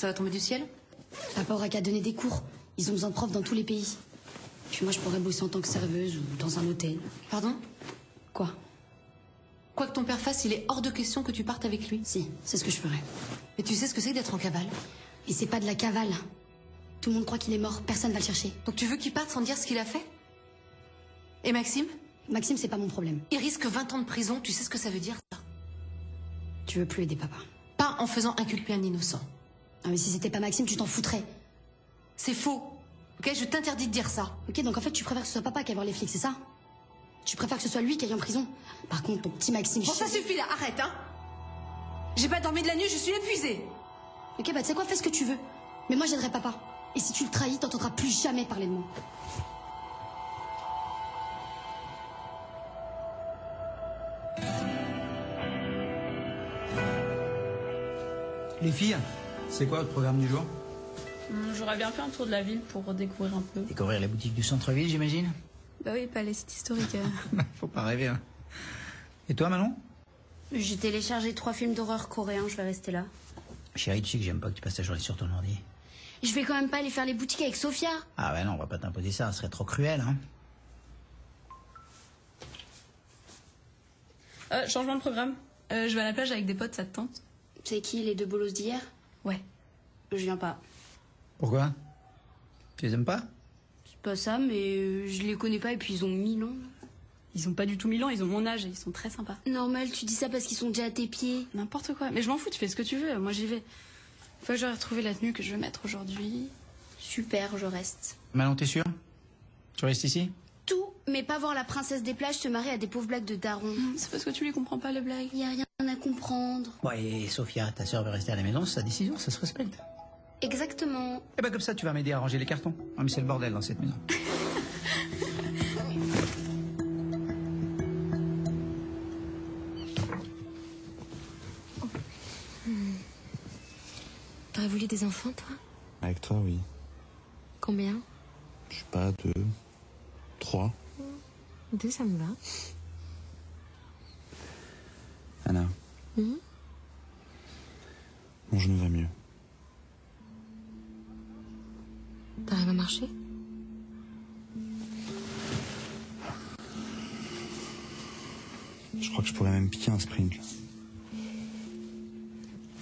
Ça va tomber du ciel? Papa aura qu'à donner des cours. Ils ont besoin de profs dans tous les pays. Puis moi, je pourrais bosser en tant que serveuse ou dans un hôtel. Pardon? Quoi? Quoi que ton père fasse, il est hors de question que tu partes avec lui. Si, c'est ce que je ferais. Mais tu sais ce que c'est que d'être en cavale? Et c'est pas de la cavale. Tout le monde croit qu'il est mort, personne va le chercher. Donc tu veux qu'il parte sans dire ce qu'il a fait? Et Maxime? Maxime, c'est pas mon problème. Il risque 20 ans de prison, tu sais ce que ça veut dire, ça? Tu veux plus aider papa? Pas en faisant inculper un innocent. Ah mais si c'était pas Maxime, tu t'en foutrais. C'est faux. Ok, je t'interdis de dire ça. Ok, donc en fait, tu préfères que ce soit papa qui aille voir les flics, c'est ça? Tu préfères que ce soit lui qui aille en prison? Par contre, ton petit Maxime... Bon, ça suffit là, arrête, hein. J'ai pas dormi de la nuit, je suis épuisée. Ok, bah tu sais quoi, fais ce que tu veux. Mais moi, j'aiderai papa. Et si tu le trahis, t'entendras plus jamais parler de moi. Les filles, c'est quoi votre programme du jour? J'aurais bien fait un tour de la ville pour découvrir un peu. Découvrir les boutiques du centre-ville, j'imagine? Bah oui, pas les sites historiques. Faut pas rêver, hein. Et toi, Manon? J'ai téléchargé 3 films d'horreur coréens, je vais rester là. Chérie, tu sais que j'aime pas que tu passes ta journée sur ton ordi. Je vais quand même pas aller faire les boutiques avec Sophia. Ah ouais, non, on va pas t'imposer ça, ce serait trop cruel, hein. Changement de programme. Je vais à la plage avec des potes, ça te tente? C'est qui, les 2 bolos d'hier? Ouais. Je viens pas. Pourquoi? Tu les aimes pas? C'est pas ça, mais je les connais pas et puis ils ont 1000 ans. Ils ont pas du tout 1000 ans, ils ont mon âge et ils sont très sympas. Normal, tu dis ça parce qu'ils sont déjà à tes pieds. N'importe quoi. Mais je m'en fous, tu fais ce que tu veux, moi j'y vais. Faut que j'aurais retrouvé la tenue que je vais mettre aujourd'hui. Super, je reste. Manon, t'es sûre? Tu restes ici? Tout, mais pas voir la princesse des plages se marier à des pauvres blagues de daron. C'est parce que tu les comprends pas, les blagues. Y a rien à comprendre. Bon, et Sophia, ta sœur veut rester à la maison, c'est sa décision, ça se respecte. Exactement. Et bah comme ça, tu vas m'aider à ranger les cartons. Ah mais c'est le bordel dans cette maison. T'aurais voulu des enfants, toi? Avec toi, oui. Combien? Je sais pas, 2, 3. 2, ça me va. Anna. Mon genou va mieux. T'arrives à marcher? Je crois que je pourrais même piquer un sprint. Là.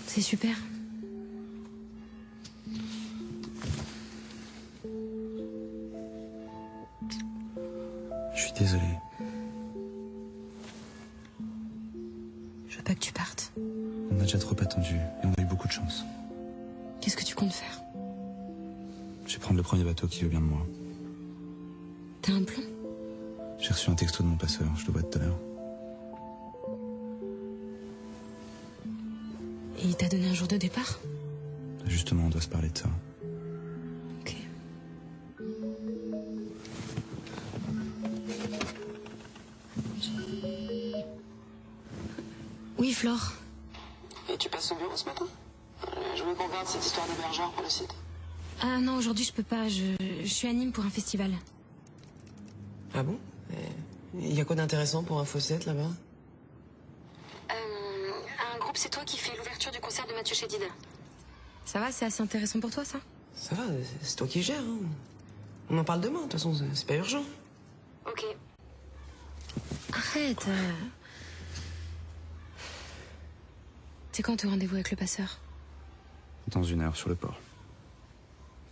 C'est super. Je suis désolé. Je veux pas que tu partes. On a déjà trop attendu et on a eu beaucoup de chance. Qu'est-ce que tu comptes faire? Je vais prendre le premier bateau qui veut bien de moi. T'as un plan? J'ai reçu un texto de mon passeur, je le vois tout à l'heure. Et il t'a donné un jour de départ? Justement, on doit se parler de ça. Ok. Oui, Flore. Et tu passes au bureau ce matin? Je voulais qu'on garde cette histoire d'hébergeur pour le site. Ah non, aujourd'hui je peux pas, je suis à Nîmes pour un festival. Ah bon? Il y a quoi d'intéressant pour un Fawcett là-bas? Un groupe, c'est toi qui fais l'ouverture du concert de Mathieu Chédid. Ça va, c'est assez intéressant pour toi, ça? Ça va, c'est toi qui gères. Hein. On en parle demain, de toute façon, c'est pas urgent. Ok. Arrête. C'est quand ton rendez-vous avec le passeur? Dans 1 heure, sur le port.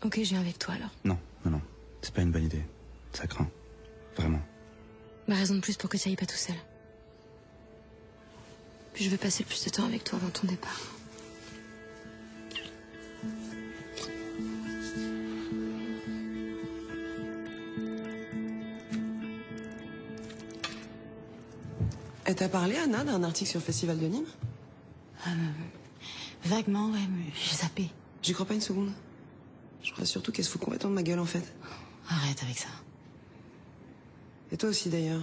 Ok, je viens avec toi alors. Non, non, non. C'est pas une bonne idée. Ça craint. Vraiment. Bah, raison de plus pour que tu ailles pas tout seul. Puis je veux passer le plus de temps avec toi avant ton départ. Elle t'a parlé, Anna, d'un article sur le Festival de Nîmes? Vaguement, ouais, mais j'ai zappé. J'y crois pas une seconde. Je crois surtout qu'elle se fout complètement de ma gueule, en fait. Arrête avec ça. Et toi aussi, d'ailleurs.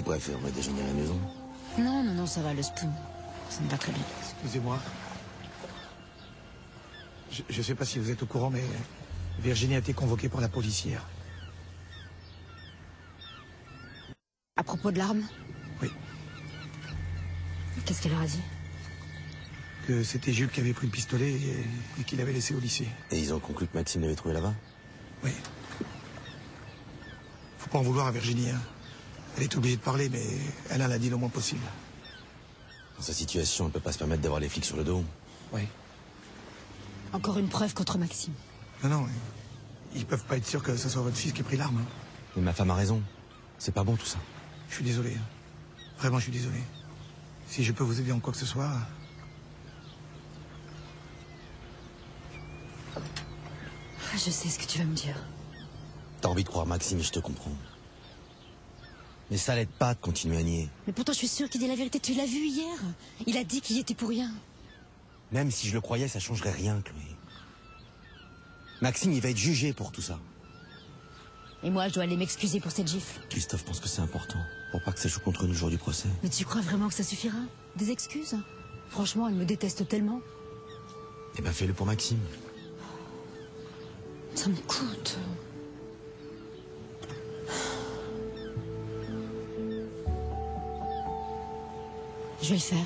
tu préfères, on va déjeuner à la maison? Non, non, non, ça va, le spoon. Ça me va très bien. Excusez-moi. Je sais pas si vous êtes au courant, mais Virginie a été convoquée par la police hier. À propos de l'arme? Oui. Qu'est-ce qu'elle leur a dit? Que c'était Jules qui avait pris le pistolet et qu'il l'avait laissé au lycée. Et ils ont conclu que Maxime l'avait trouvé là-bas? Oui. Faut pas en vouloir à Virginie, hein. Elle est obligée de parler, mais elle en a dit le moins possible. Dans sa situation, elle peut pas se permettre d'avoir les flics sur le dos. Oui. Encore une preuve contre Maxime. Non, non, ils peuvent pas être sûrs que ce soit votre fils qui a pris l'arme. Hein. Mais ma femme a raison. C'est pas bon tout ça. Je suis désolé. Hein. Vraiment, je suis désolé. Si je peux vous aider en quoi que ce soit... Je sais ce que tu vas me dire. T'as envie de croire Maxime et je te comprends. Mais ça l'aide pas de continuer à nier. Mais pourtant, je suis sûre qu'il dit la vérité. Tu l'as vu hier. Il a dit qu'il y était pour rien. Même si je le croyais, ça changerait rien, Chloé. Maxime, il va être jugé pour tout ça. Et moi, je dois aller m'excuser pour cette gifle. Christophe pense que c'est important. Pour pas que ça joue contre nous le jour du procès. Mais tu crois vraiment que ça suffira? Des excuses? Franchement, elle me déteste tellement. Eh ben, fais-le pour Maxime. Ça me coûte. Je vais le faire.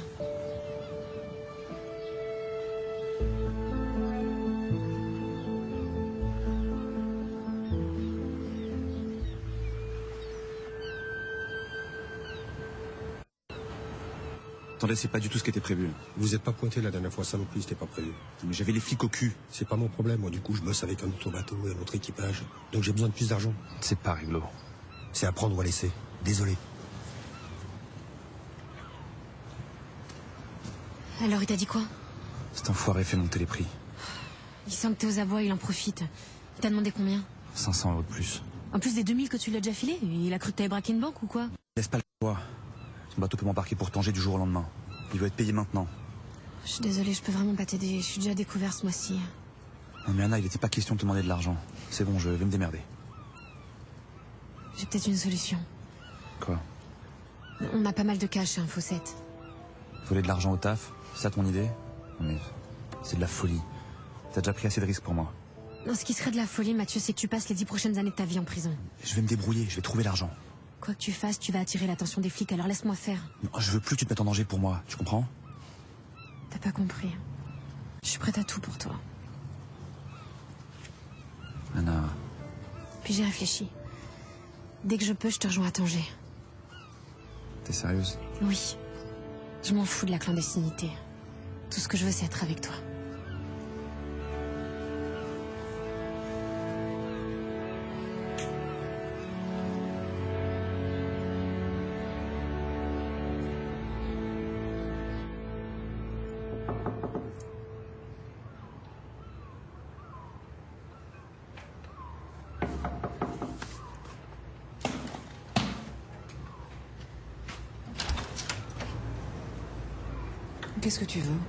Attendez, c'est pas du tout ce qui était prévu. Vous êtes pas pointé la dernière fois, ça non plus, c'était pas prévu. Mais j'avais les flics au cul. C'est pas mon problème, moi du coup je bosse avec un autre bateau et un autre équipage. Donc j'ai besoin de plus d'argent. C'est pas réglo. C'est à prendre ou à laisser. Désolé. Alors, il t'a dit quoi? Cet enfoiré fait monter les prix. Il sent que t'es aux abois, il en profite. Il t'a demandé combien? 500 € de plus. En plus des 2000 que tu lui as déjà filé? Il a cru que t'avais braqué une banque ou quoi? Laisse pas le choix. Son bateau peut m'embarquer pour Tanger du jour au lendemain. Il doit être payé maintenant. Je suis désolée, je peux vraiment pas t'aider. Je suis déjà découvert ce mois-ci. Non mais Anna, il était pas question de te demander de l'argent. C'est bon, je vais me démerder. J'ai peut-être une solution. Quoi? On a pas mal de cash chez Info7. Voler de l'argent au taf? C'est ça ton idée? Non mais c'est de la folie. T'as déjà pris assez de risques pour moi. Non, ce qui serait de la folie, Mathieu, c'est que tu passes les 10 prochaines années de ta vie en prison. Je vais me débrouiller, je vais trouver l'argent. Quoi que tu fasses, tu vas attirer l'attention des flics, alors laisse-moi faire. Non, je veux plus que tu te mettes en danger pour moi, tu comprends? T'as pas compris. Je suis prête à tout pour toi. Anna... Puis j'ai réfléchi. Dès que je peux, je te rejoins à Tanger. T'es sérieuse? Oui. Je m'en fous de la clandestinité. Tout ce que je veux, c'est être avec toi. Qu'est-ce que tu veux?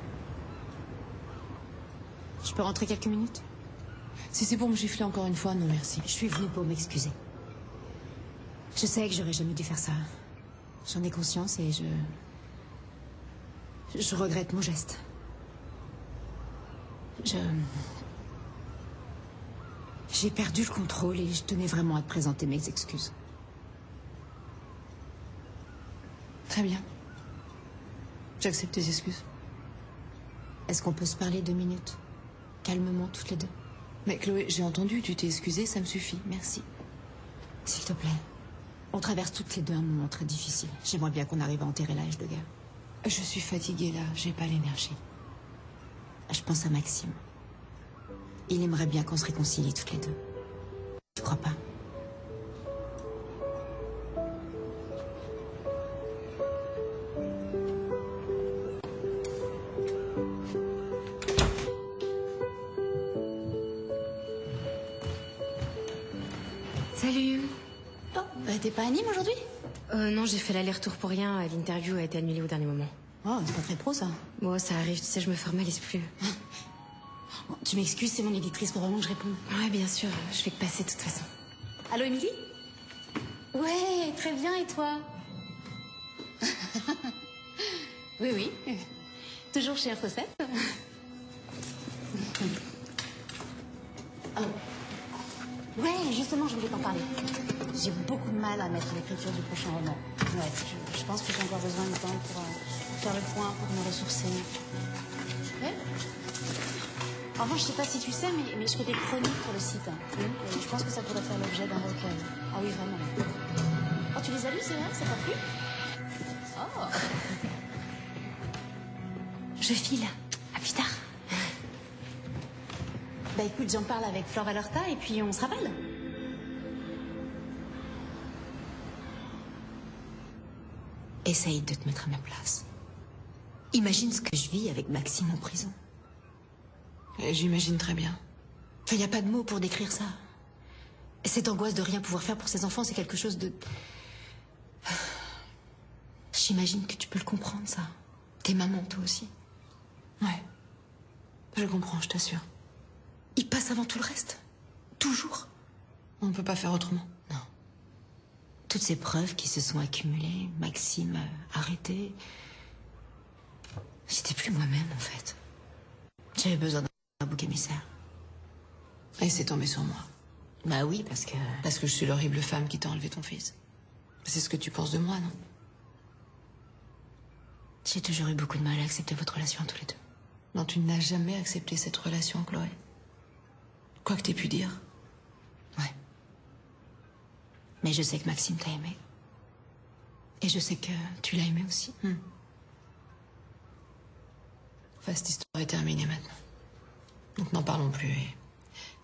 Je peux rentrer quelques minutes? Si c'est pour me gifler encore une fois, non merci. Je suis venue pour m'excuser. Je sais que j'aurais jamais dû faire ça. J'en ai conscience et je regrette mon geste. J'ai perdu le contrôle et je tenais vraiment à te présenter mes excuses. Très bien. J'accepte tes excuses. Est-ce qu'on peut se parler 2 minutes? Calmement, toutes les deux. Mais Chloé, j'ai entendu, tu t'es excusée, ça me suffit. Merci. S'il te plaît. On traverse toutes les deux un moment très difficile. J'aimerais bien qu'on arrive à enterrer la hache de guerre. Je suis fatiguée là, j'ai pas l'énergie. Je pense à Maxime. Il aimerait bien qu'on se réconcilie toutes les deux. Tu crois pas? Salut. Oh, t'es pas à Nîmes aujourd'hui? Non, j'ai fait l'aller-retour pour rien. L'interview a été annulée au dernier moment. Oh, c'est pas très pro ça. Bon, ça arrive, tu sais, je me formalise plus. Bon, tu m'excuses, c'est mon éditrice, faut vraiment que je réponde. Ouais, bien sûr, je fais que passer de toute façon. Allô, Émilie? Ouais, très bien, et toi? Oui, oui. Toujours chez Infocet. Ouais, justement, je voulais t'en parler. J'ai beaucoup de mal à mettre l'écriture du prochain roman. Ouais, je pense que j'ai encore besoin de temps pour faire le point, pour me ressourcer. Ouais. En revanche, je sais pas si tu sais, mais je fais des chroniques pour le site. Et je pense que ça pourrait faire l'objet d'un recueil. Ah oui, vraiment. Oh, tu les as lus, c'est vrai? Ça t'a plu? Oh. Je file. À plus tard. Bah écoute, j'en parle avec Flora Lorta et puis on se rappelle. Essaye de te mettre à ma place. Imagine ce que je vis avec Maxime en prison. J'imagine très bien. Il n'y a pas de mots pour décrire ça. Cette angoisse de rien pouvoir faire pour ses enfants, c'est quelque chose de... J'imagine que tu peux le comprendre, ça. T'es maman, toi aussi. Ouais. Je comprends, je t'assure. Il passe avant tout le reste. Toujours. On ne peut pas faire autrement. Non. Toutes ces preuves qui se sont accumulées, Maxime arrêté. J'étais plus moi-même, en fait. J'avais besoin d'un bouc émissaire. Et c'est tombé sur moi. Bah oui, parce que... Parce que je suis l'horrible femme qui t'a enlevé ton fils. C'est ce que tu penses de moi, non? J'ai toujours eu beaucoup de mal à accepter votre relation tous les deux. Non, tu n'as jamais accepté cette relation, Chloé. Quoi que t'aies pu dire. Ouais. Mais je sais que Maxime t'a aimé. Et je sais que tu l'as aimé aussi. Enfin, cette histoire est terminée maintenant. Donc n'en parlons plus et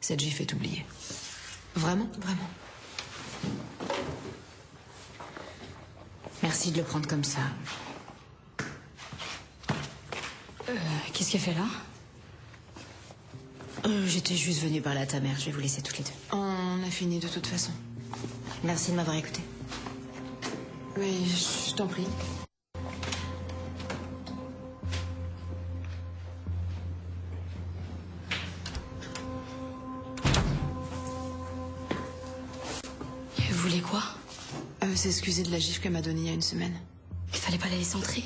cette gifle est oubliée. Vraiment? Vraiment. Merci de le prendre comme ça. Qu'est-ce qu'elle fait là? J'étais juste venue parler à ta mère. Je vais vous laisser toutes les deux. On a fini de toute façon. Merci de m'avoir écouté. Oui, je t'en prie. Vous voulez quoi? S'excuser de la gifle qu'elle m'a donnée il y a une semaine. Il fallait pas la laisser entrer.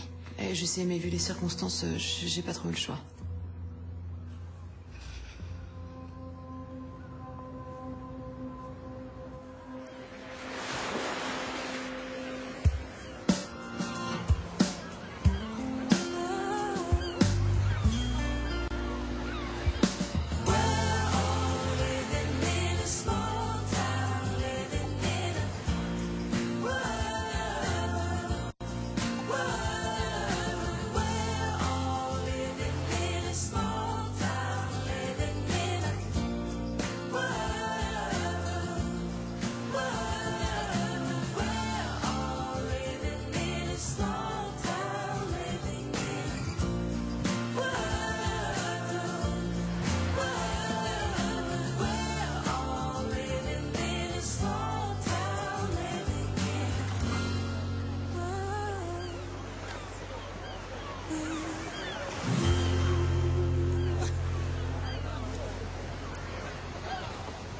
Je sais, mais vu les circonstances, j'ai pas trop eu le choix.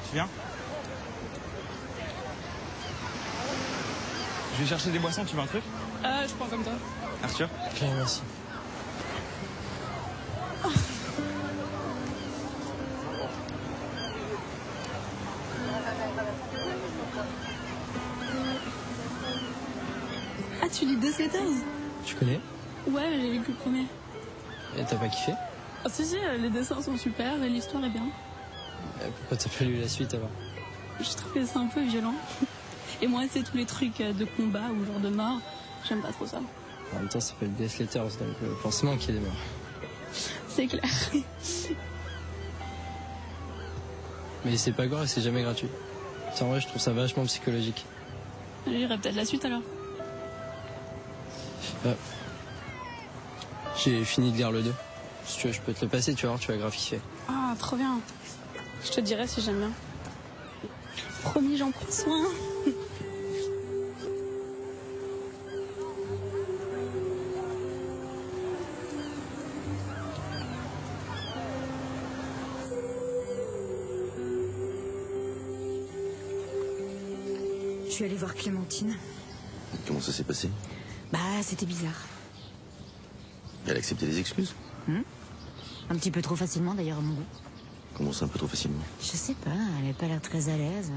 Tu viens? Je vais chercher des boissons, tu veux un truc? Je prends comme toi. Arthur? Ok, merci. Ah, tu lis 2-14? Tu connais? Ouais, mais j'ai lu que le premier. Et t'as pas kiffé? Ah si, les dessins sont super et l'histoire est bien. Pourquoi t'as pas lu la suite alors? Je trouvais ça un peu violent. Et moi, c'est tous les trucs de combat ou genre de mort. J'aime pas trop ça. En même temps, ça s'appelle Death Letters, donc forcément qu'il y ait des morts. C'est clair. Mais c'est pas gore et c'est jamais gratuit. En vrai, je trouve ça vachement psychologique. Je lirai peut-être la suite alors. J'ai fini de lire le 2. Si tu veux, je peux te le passer, tu vas voir, tu vas grave kiffer. Ah, trop bien. Je te dirai si j'aime bien. Promis, j'en prends soin. Je suis allée voir Clémentine. Comment ça s'est passé? Bah, c'était bizarre. Elle a accepté les excuses? Un petit peu trop facilement, d'ailleurs, à mon goût. Comment ça, un peu trop facilement? Je sais pas, elle avait pas l'air très à l'aise.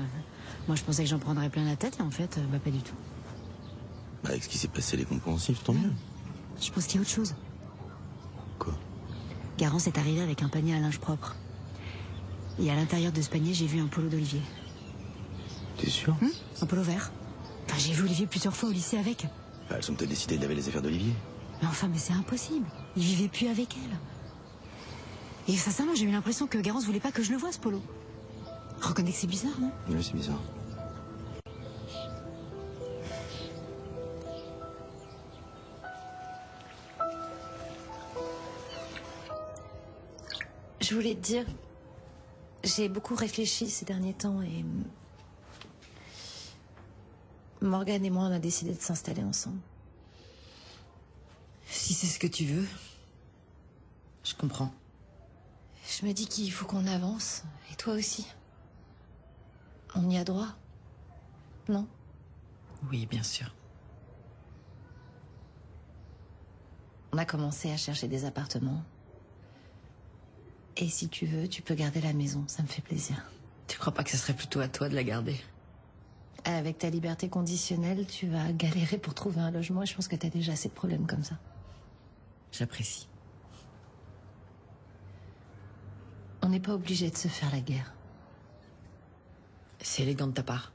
Moi, je pensais que j'en prendrais plein la tête, et en fait, bah, pas du tout. Bah, avec ce qui s'est passé, elle est compréhensive, tant mieux. Je pense qu'il y a autre chose. Quoi? Garance est arrivé avec un panier à linge propre. Et à l'intérieur de ce panier, j'ai vu un polo d'Olivier. T'es sûr? Un polo vert. Enfin, j'ai vu Olivier plusieurs fois au lycée avec. Bah, elles ont peut-être décidé de laver les affaires d'Olivier. Mais enfin, mais c'est impossible. Il vivait plus avec elle. Et sincèrement, j'ai eu l'impression que Garance voulait pas que je le voie, ce polo. Reconnais que c'est bizarre, non? Oui, c'est bizarre. Je voulais te dire, j'ai beaucoup réfléchi ces derniers temps et Morgane et moi, on a décidé de s'installer ensemble. Si c'est ce que tu veux, je comprends. Je me dis qu'il faut qu'on avance, et toi aussi. On y a droit, non? Oui, bien sûr. On a commencé à chercher des appartements. Et si tu veux, tu peux garder la maison, ça me fait plaisir. Tu crois pas que ce serait plutôt à toi de la garder? Avec ta liberté conditionnelle, tu vas galérer pour trouver un logement et je pense que t'as déjà assez de problèmes comme ça. J'apprécie. On n'est pas obligé de se faire la guerre. C'est élégant de ta part.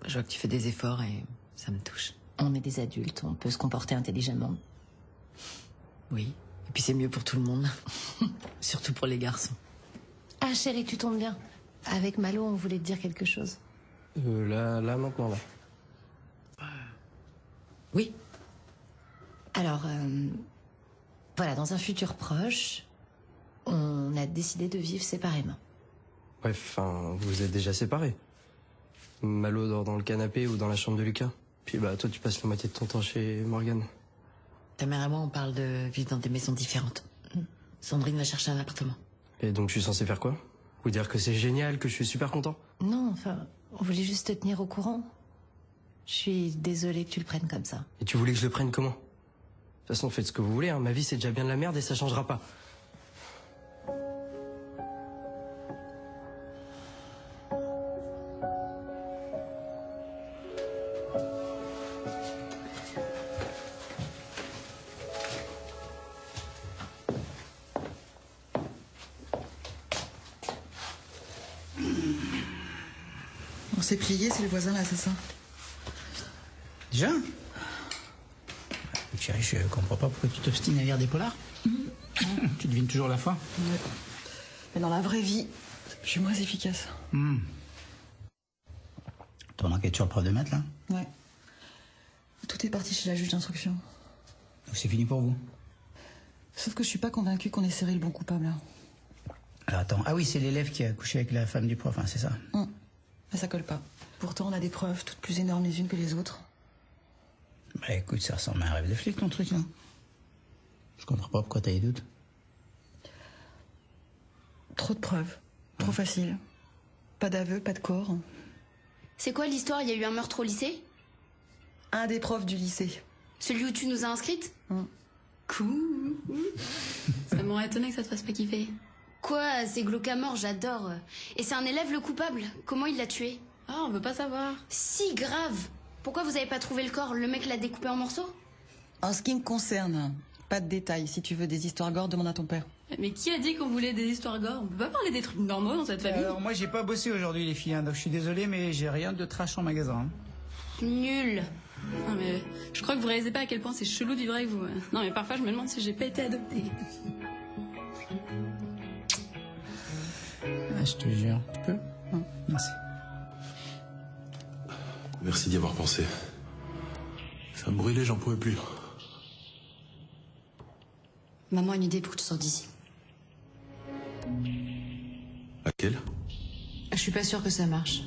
Je vois que tu fais des efforts et ça me touche. On est des adultes, on peut se comporter intelligemment. Oui, et puis c'est mieux pour tout le monde. Surtout pour les garçons. Ah chérie, tu tombes bien. Avec Malo, on voulait te dire quelque chose. Là, maintenant, là. Oui. Alors, voilà, dans un futur proche, on a décidé de vivre séparément. Bref, enfin, vous êtes déjà séparés. Malo dort dans le canapé ou dans la chambre de Lucas. Puis bah, toi, tu passes la moitié de ton temps chez Morgane. Ta mère et moi, on parle de vivre dans des maisons différentes. Sandrine va chercher un appartement. Et donc, je suis censé faire quoi? Vous dire que c'est génial, que je suis super content? Non, enfin, on voulait juste te tenir au courant. Je suis désolée que tu le prennes comme ça. Et tu voulais que je le prenne comment? De toute façon, faites ce que vous voulez, hein. Ma vie, c'est déjà bien de la merde et ça changera pas. On s'est plié, c'est le voisin l'assassin. Déjà? Chérie, je comprends pas pourquoi tu t'obstines à lire des polars. Tu devines toujours la fin. Ouais. Mais dans la vraie vie, je suis moins efficace. Ton enquête sur le prof de maths, là? Ouais. Tout est parti chez la juge d'instruction. Donc c'est fini pour vous? Sauf que je suis pas convaincue qu'on ait serré le bon coupable, là. Alors attends, ah oui, c'est l'élève qui a couché avec la femme du prof, hein, c'est ça? Mais ça colle pas. Pourtant, on a des preuves toutes plus énormes les unes que les autres. Bah écoute, ça ressemble à un rêve de flic, ton truc, là. Je comprends pas pourquoi t'as des doutes. Trop de preuves. Trop facile. Pas d'aveu, pas de corps. C'est quoi l'histoire? Il y a eu un meurtre au lycée? Un des profs du lycée. Celui où tu nous as inscrites? Cool. Ça m'aurait étonné que ça te fasse pas kiffer. Quoi? C'est glauque à mort, j'adore. Et c'est un élève le coupable? Comment il l'a tué? Ah, on veut pas savoir. Si, grave. Pourquoi vous avez pas trouvé le corps? Le mec l'a découpé en morceaux? En ce qui me concerne, pas de détails. Si tu veux des histoires gore, demande à ton père. Mais qui a dit qu'on voulait des histoires gore? On peut pas parler des trucs normaux dans cette famille. Alors moi, j'ai pas bossé aujourd'hui, les filles, hein, donc je suis désolé, mais j'ai rien de trash en magasin. Hein. Nul. Non mais je crois que vous réalisez pas à quel point c'est chelou de vivre avec vous. Non mais parfois je me demande si j'ai pas été adoptée. Ah, je te jure. Tu peux? Merci. Merci d'y avoir pensé. Ça me brûlait, j'en pouvais plus. Maman a une idée pour que tu sortes d'ici. Laquelle? Je suis pas sûre que ça marche.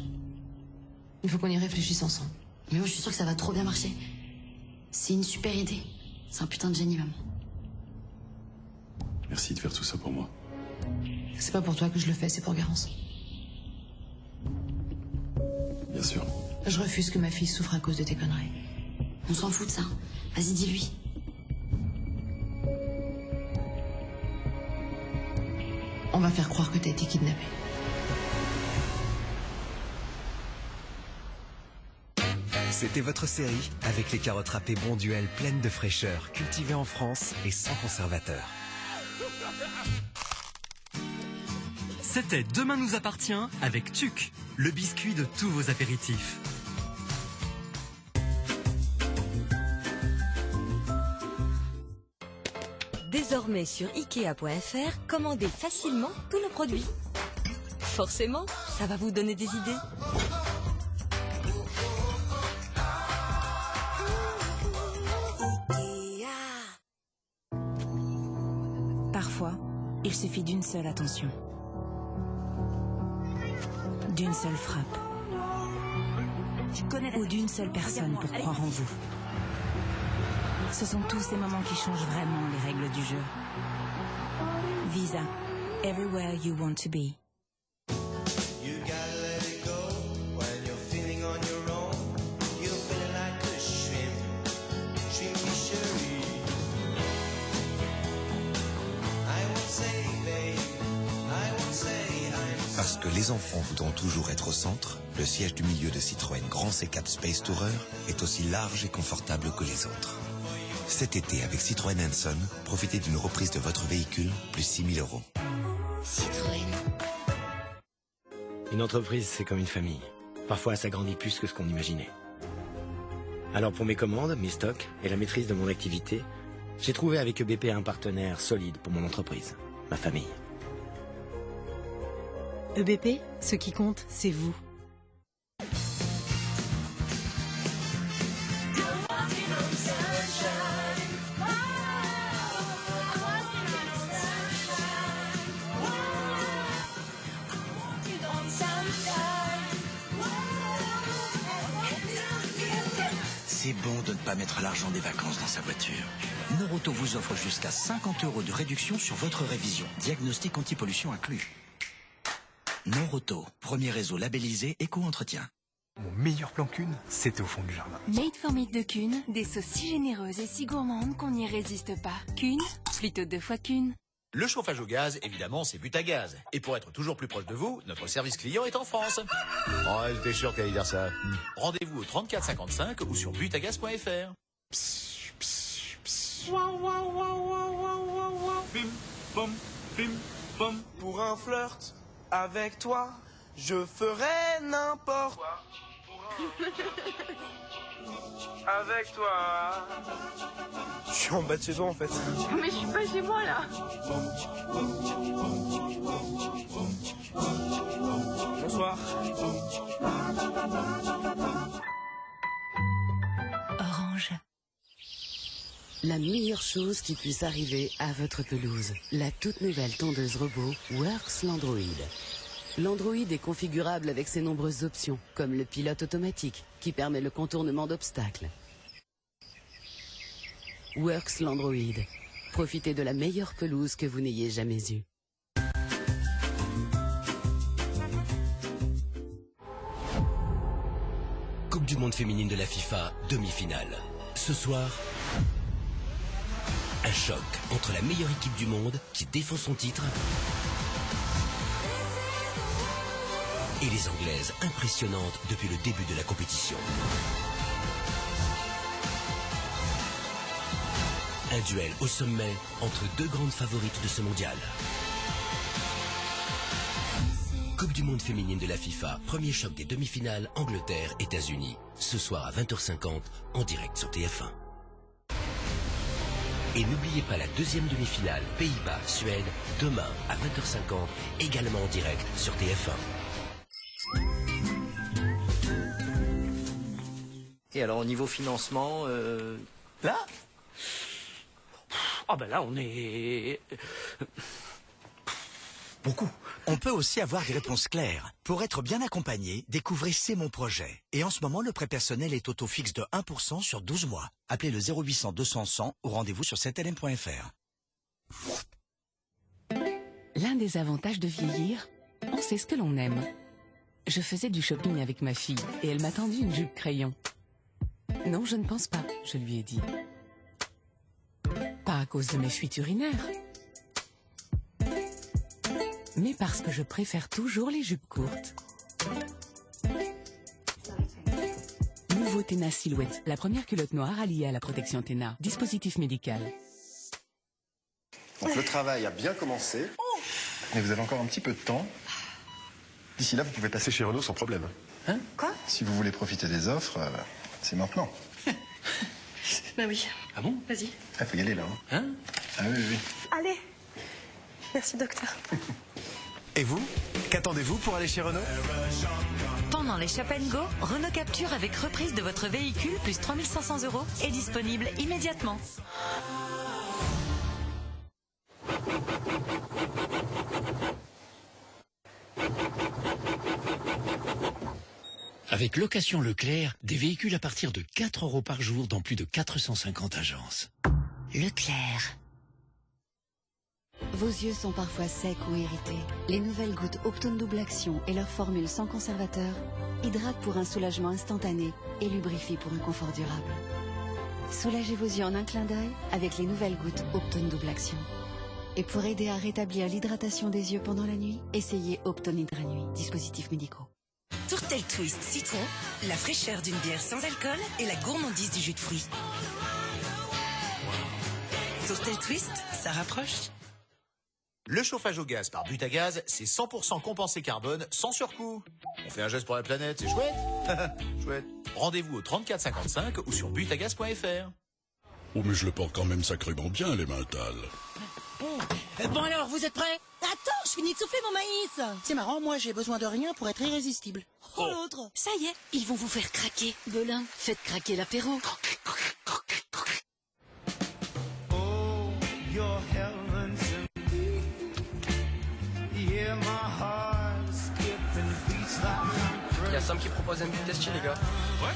Il faut qu'on y réfléchisse ensemble. Mais moi je suis sûre que ça va trop bien marcher. C'est une super idée. C'est un putain de génie, maman. Merci de faire tout ça pour moi. C'est pas pour toi que je le fais, c'est pour Garance. Bien sûr. Je refuse que ma fille souffre à cause de tes conneries. On s'en fout de ça. Vas-y, dis-lui. On va faire croire que t'as été kidnappée. C'était votre série avec les carottes râpées Bonduelle pleines de fraîcheur, cultivées en France et sans conservateur. C'était Demain nous appartient avec TUC, le biscuit de tous vos apéritifs. Désormais sur Ikea.fr, commandez facilement tous nos produits. Forcément, ça va vous donner des idées. Parfois, il suffit d'une seule attention. D'une seule frappe. Ou d'une seule personne pour croire en vous. Ce sont tous ces moments qui changent vraiment les règles du jeu. Visa. Everywhere you want to be. Parce que les enfants voudront toujours être au centre, le siège du milieu de Citroën Grand C4 Space Tourer est aussi large et confortable que les autres. Cet été, avec Citroën Hanson, profitez d'une reprise de votre véhicule, plus 6 000 €. Citroën. Une entreprise, c'est comme une famille. Parfois, ça grandit plus que ce qu'on imaginait. Alors pour mes commandes, mes stocks et la maîtrise de mon activité, j'ai trouvé avec EBP un partenaire solide pour mon entreprise, ma famille. EBP, ce qui compte, c'est vous. C'est bon de ne pas mettre l'argent des vacances dans sa voiture. Noroto vous offre jusqu'à 50 € de réduction sur votre révision. Diagnostic anti-pollution inclus. Noroto, premier réseau labellisé Éco-Entretien. Mon meilleur plan Kuhn, c'était au fond du jardin. Made for Meat de Kuhn, des sauces si généreuses et si gourmandes qu'on n'y résiste pas. Kuhn, plutôt 2 fois Kuhn. Le chauffage au gaz, évidemment, c'est Butagaz. Et pour être toujours plus proche de vous, notre service client est en France. Oh, j'étais sûr qu'elle allait dire ça. Rendez-vous au 34 55 ou sur butagaz.fr. Bim, bom, bim, bom. Pour un flirt avec toi, je ferai n'importe quoi. Avec toi. Je suis en bas de chez toi en fait. Mais je suis pas chez moi là. Bonsoir. Orange. La meilleure chose qui puisse arriver à votre pelouse. La toute nouvelle tondeuse robot Works l'Android. L'Android est configurable avec ses nombreuses options, comme le pilote automatique, qui permet le contournement d'obstacles. Works l'Android. Profitez de la meilleure pelouse que vous n'ayez jamais eue. Coupe du monde féminine de la FIFA, demi-finale. Ce soir, un choc entre la meilleure équipe du monde qui défend son titre et les Anglaises impressionnantes depuis le début de la compétition. Un duel au sommet entre deux grandes favorites de ce mondial. Coupe du monde féminine de la FIFA, premier choc des demi-finales, Angleterre-États-Unis. Ce soir à 20h50, en direct sur TF1. Et n'oubliez pas la deuxième demi-finale, Pays-Bas-Suède, demain à 20h50, également en direct sur TF1. Et alors au niveau financement, là Ah ben là on est... Beaucoup. On peut aussi avoir des réponses claires. Pour être bien accompagné, découvrez C'est mon projet. Et en ce moment, le prêt personnel est au taux fixe de 1% sur 12 mois. Appelez le 0800 200 100 ou rendez-vous sur 7lm.fr. L'un des avantages de vieillir, on sait ce que l'on aime. Je faisais du shopping avec ma fille et elle m'a tendu une jupe crayon. Non, je ne pense pas, je lui ai dit. Pas à cause de mes fuites urinaires. Mais parce que je préfère toujours les jupes courtes. Nouveau Téna Silhouette, la première culotte noire alliée à la protection Téna. Dispositif médical. Donc le travail a bien commencé, mais vous avez encore un petit peu de temps. D'ici là, vous pouvez passer chez Renault sans problème. Hein? Quoi? Si vous voulez profiter des offres, c'est maintenant. Bah oui. Ah bon? Vas-y. Il faut y aller là. Hein? Ah oui, oui. Allez. Merci, docteur. Et vous? Qu'attendez-vous pour aller chez Renault? Pendant les Shop & Go, Renault Capture avec reprise de votre véhicule plus 3 500 € est disponible immédiatement. Avec Location Leclerc, des véhicules à partir de 4 € par jour dans plus de 450 agences. Leclerc. Vos yeux sont parfois secs ou irrités. Les nouvelles gouttes Optone Double Action et leur formule sans conservateur hydratent pour un soulagement instantané et lubrifient pour un confort durable. Soulagez vos yeux en un clin d'œil avec les nouvelles gouttes Optone Double Action. Et pour aider à rétablir l'hydratation des yeux pendant la nuit, essayez Optone Hydra Nuit, dispositifs médicaux. Tourtel Twist citron, la fraîcheur d'une bière sans alcool et la gourmandise du jus de fruits. Tourtel Twist, ça rapproche. Le chauffage au gaz par Butagaz, c'est 100% compensé carbone sans surcoût. On fait un geste pour la planète, c'est chouette. Chouette. Rendez-vous au 34 55 ou sur butagaz.fr. Oh mais je le porte quand même sacrément bien, les mentales. Bon alors, vous êtes prêts? Attends, je finis de souffler mon maïs. C'est marrant, moi j'ai besoin de rien pour être irrésistible. Oh l'autre. Ça y est, ils vont vous faire craquer. Belin, faites craquer l'apéro. Il y a Sam qui propose un but testi, les gars. Ouais.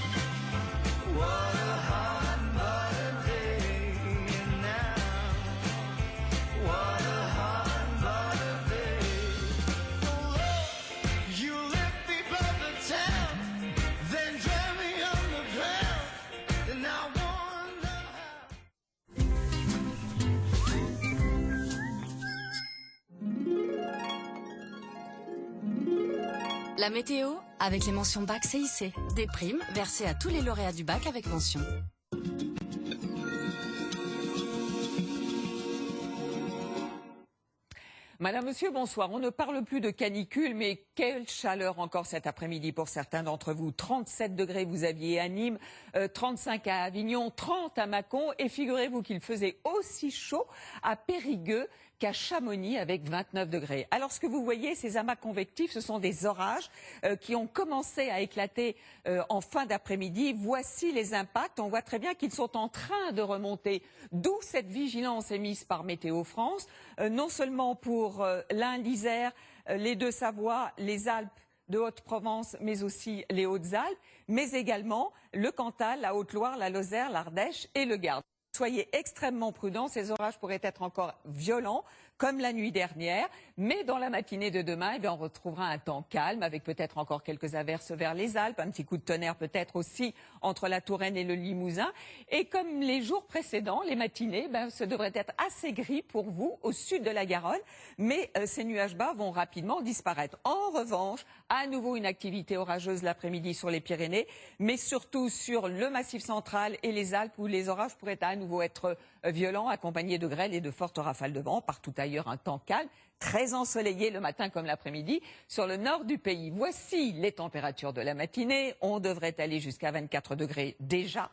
La météo, avec les mentions bac CIC. Des primes versées à tous les lauréats du bac avec mention. Madame, monsieur, bonsoir. On ne parle plus de canicule, mais quelle chaleur encore cet après-midi pour certains d'entre vous. 37 degrés vous aviez à Nîmes, 35 à Avignon, 30 à Mâcon. Et figurez-vous qu'il faisait aussi chaud à Périgueux qu'à Chamonix avec 29 degrés. Alors ce que vous voyez, ces amas convectifs, ce sont des orages qui ont commencé à éclater en fin d'après-midi. Voici les impacts. On voit très bien qu'ils sont en train de remonter. D'où cette vigilance émise par Météo France, non seulement pour l'Ain, l'Isère, les Deux-Savoies, les Alpes de Haute-Provence, mais aussi les Hautes-Alpes, mais également le Cantal, la Haute-Loire, la Lozère, l'Ardèche et le Gard. Soyez extrêmement prudents, ces orages pourraient être encore violents, comme la nuit dernière, mais dans la matinée de demain, eh bien, on retrouvera un temps calme, avec peut-être encore quelques averses vers les Alpes, un petit coup de tonnerre peut-être aussi entre la Touraine et le Limousin. Et comme les jours précédents, les matinées, ce devrait être assez gris pour vous au sud de la Garonne, mais ces nuages bas vont rapidement disparaître. En revanche, à nouveau une activité orageuse l'après-midi sur les Pyrénées, mais surtout sur le Massif central et les Alpes, où les orages pourraient à nouveau être violents, accompagnés de grêles et de fortes rafales de vent. Partout ailleurs, un temps calme, très ensoleillé le matin comme l'après-midi sur le nord du pays. Voici les températures de la matinée. On devrait aller jusqu'à 24 degrés déjà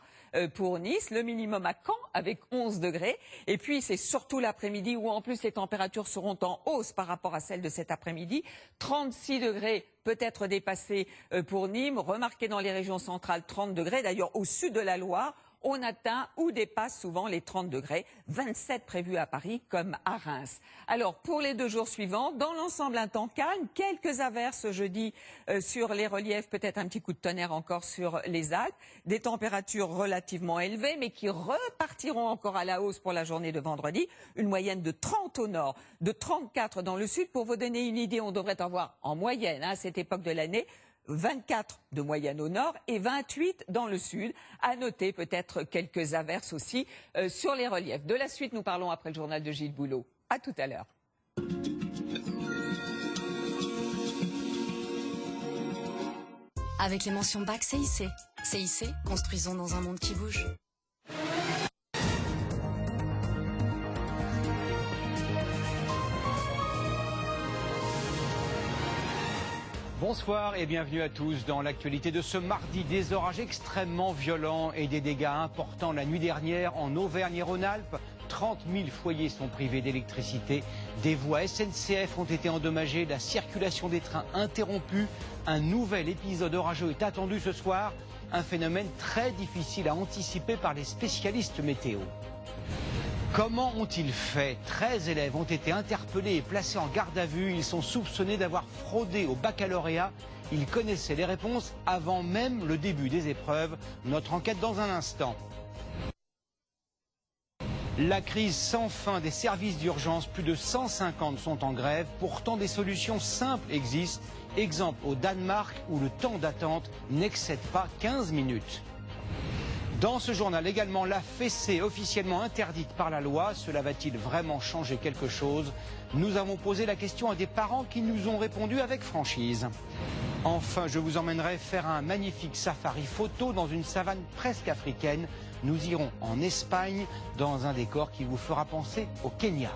pour Nice, le minimum à Caen avec 11 degrés. Et puis c'est surtout l'après-midi où en plus les températures seront en hausse par rapport à celles de cet après-midi. 36 degrés peut-être dépassés pour Nîmes. Remarquez dans les régions centrales 30 degrés. D'ailleurs au sud de la Loire, on atteint ou dépasse souvent les 30 degrés, 27 prévus à Paris comme à Reims. Alors pour les 2 jours suivants, dans l'ensemble un temps calme, quelques averses jeudi sur les reliefs, peut-être un petit coup de tonnerre encore sur les Alpes, des températures relativement élevées mais qui repartiront encore à la hausse pour la journée de vendredi, une moyenne de 30 au nord, de 34 dans le sud. Pour vous donner une idée, on devrait avoir en moyenne à cette époque de l'année 24 de moyenne au nord et 28 dans le sud. À noter peut-être quelques averses aussi sur les reliefs. De la suite, nous parlons après le journal de Gilles Boulot. À tout à l'heure. Avec les mentions BAC CIC. CIC, construisons dans un monde qui bouge. Bonsoir et bienvenue à tous dans l'actualité de ce mardi. Des orages extrêmement violents et des dégâts importants la nuit dernière en Auvergne-et-Rhône-Alpes. 30 000 foyers sont privés d'électricité. Des voies SNCF ont été endommagées, la circulation des trains interrompue. Un nouvel épisode orageux est attendu ce soir. Un phénomène très difficile à anticiper par les spécialistes météo. Comment ont-ils fait? 13 élèves ont été interpellés et placés en garde à vue. Ils sont soupçonnés d'avoir fraudé au baccalauréat. Ils connaissaient les réponses avant même le début des épreuves. Notre enquête dans un instant. La crise sans fin des services d'urgence, plus de 150 sont en grève. Pourtant, des solutions simples existent. Exemple au Danemark où le temps d'attente n'excède pas 15 minutes. Dans ce journal également, la fessée officiellement interdite par la loi. Cela va-t-il vraiment changer quelque chose? Nous avons posé la question à des parents qui nous ont répondu avec franchise. Enfin, je vous emmènerai faire un magnifique safari photo dans une savane presque africaine. Nous irons en Espagne dans un décor qui vous fera penser au Kenya.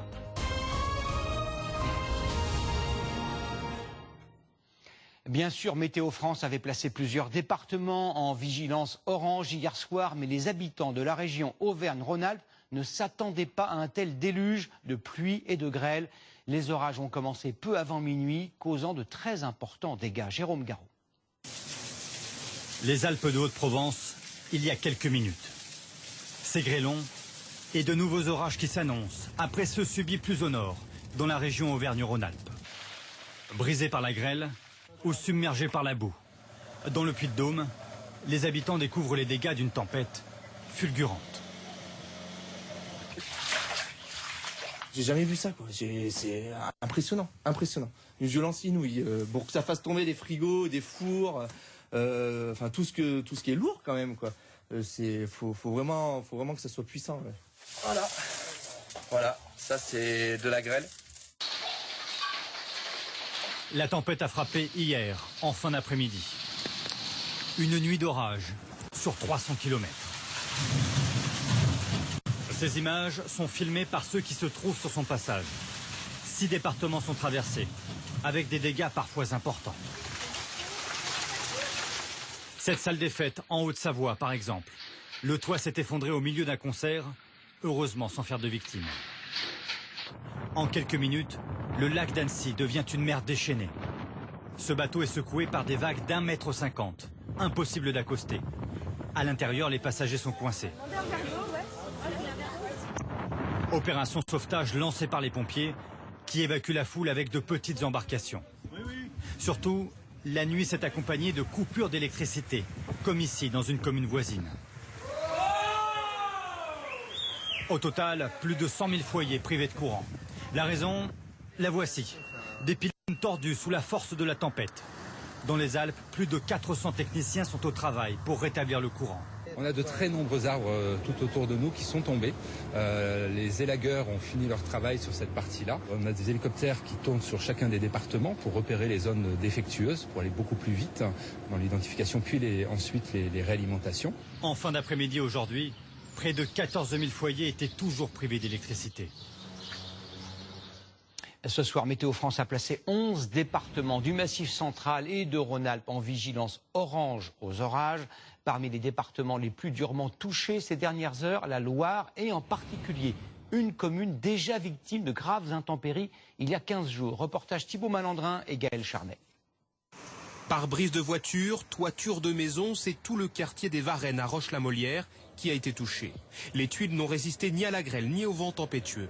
Bien sûr, Météo France avait placé plusieurs départements en vigilance orange hier soir, mais les habitants de la région Auvergne-Rhône-Alpes ne s'attendaient pas à un tel déluge de pluie et de grêle. Les orages ont commencé peu avant minuit, causant de très importants dégâts. Jérôme Garot. Les Alpes de Haute-Provence, il y a quelques minutes. C'est grêlon et de nouveaux orages qui s'annoncent, après ceux subis plus au nord, dans la région Auvergne-Rhône-Alpes. Brisés par la grêle ou submergés par la boue. Dans le Puy-de-Dôme, les habitants découvrent les dégâts d'une tempête fulgurante. J'ai jamais vu ça, quoi. C'est impressionnant, impressionnant. Une violence inouïe. Pour que ça fasse tomber des frigos, des fours, enfin tout ce qui est lourd quand même, quoi. Faut vraiment que ça soit puissant. Ouais. Voilà, ça c'est de la grêle. La tempête a frappé hier, en fin d'après-midi. Une nuit d'orage sur 300 km. Ces images sont filmées par ceux qui se trouvent sur son passage. 6 départements sont traversés, avec des dégâts parfois importants. Cette salle des fêtes en Haute-Savoie, par exemple. Le toit s'est effondré au milieu d'un concert, heureusement sans faire de victimes. En quelques minutes, le lac d'Annecy devient une mer déchaînée. Ce bateau est secoué par des vagues d'1,50 m. Impossible d'accoster. À l'intérieur, les passagers sont coincés. Opération sauvetage lancée par les pompiers qui évacuent la foule avec de petites embarcations. Surtout, la nuit s'est accompagnée de coupures d'électricité, comme ici dans une commune voisine. Au total, plus de 100 000 foyers privés de courant. La raison, la voici. Des pylônes tordus sous la force de la tempête. Dans les Alpes, plus de 400 techniciens sont au travail pour rétablir le courant. On a de très nombreux arbres tout autour de nous qui sont tombés. Les élagueurs ont fini leur travail sur cette partie-là. On a des hélicoptères qui tournent sur chacun des départements pour repérer les zones défectueuses, pour aller beaucoup plus vite dans l'identification, puis ensuite les réalimentations. En fin d'après-midi aujourd'hui, près de 14 000 foyers étaient toujours privés d'électricité. Ce soir, Météo France a placé 11 départements du Massif central et de Rhône-Alpes en vigilance orange aux orages. Parmi les départements les plus durement touchés ces dernières heures, la Loire et en particulier une commune déjà victime de graves intempéries il y a 15 jours. Reportage Thibaut Malandrin et Gaël Charnet. Pare-brise de voitures, toiture de maisons, c'est tout le quartier des Varennes à Roche-la-Molière qui a été touché. Les tuiles n'ont résisté ni à la grêle ni au vent tempétueux.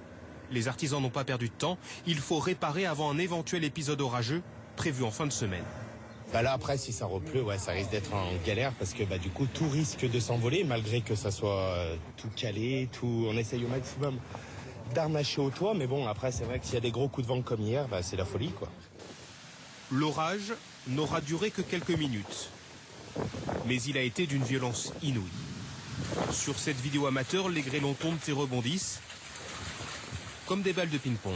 Les artisans n'ont pas perdu de temps, il faut réparer avant un éventuel épisode orageux prévu en fin de semaine. Là après si ça repleut, ça risque d'être en galère parce que du coup tout risque de s'envoler malgré que ça soit tout calé, on essaye au maximum d'arnacher au toit, mais bon après c'est vrai que s'il y a des gros coups de vent comme hier, c'est la folie quoi. L'orage, n'aura duré que quelques minutes. Mais il a été d'une violence inouïe. Sur cette vidéo amateur, les grêlons tombent et rebondissent comme des balles de ping-pong.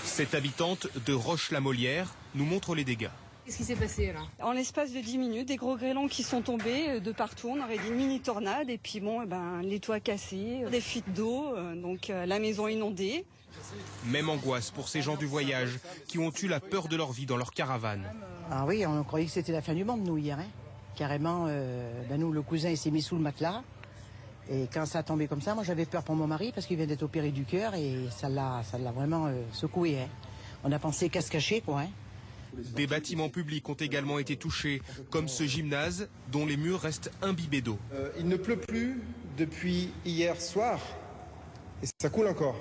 Cette habitante de Roche-la-Molière nous montre les dégâts. Qu'est-ce qui s'est passé là? En l'espace de 10 minutes, des gros grêlons qui sont tombés de partout. On aurait dit une mini-tornade. Et puis bon, les toits cassés, des fuites d'eau, donc la maison inondée. Même angoisse pour ces gens du voyage qui ont eu la peur de leur vie dans leur caravane. Ah oui, on croyait que c'était la fin du monde, nous, hier. Hein. Carrément, nous, le cousin, il s'est mis sous le matelas. Et quand ça a tombé comme ça, moi, j'avais peur pour mon mari parce qu'il vient d'être opéré du cœur et ça l'a vraiment secoué. Hein. On a pensé qu'à se cacher, quoi. Hein. Des bâtiments publics ont également été touchés, comme ce gymnase dont les murs restent imbibés d'eau. Il ne pleut plus depuis hier soir et ça coule encore.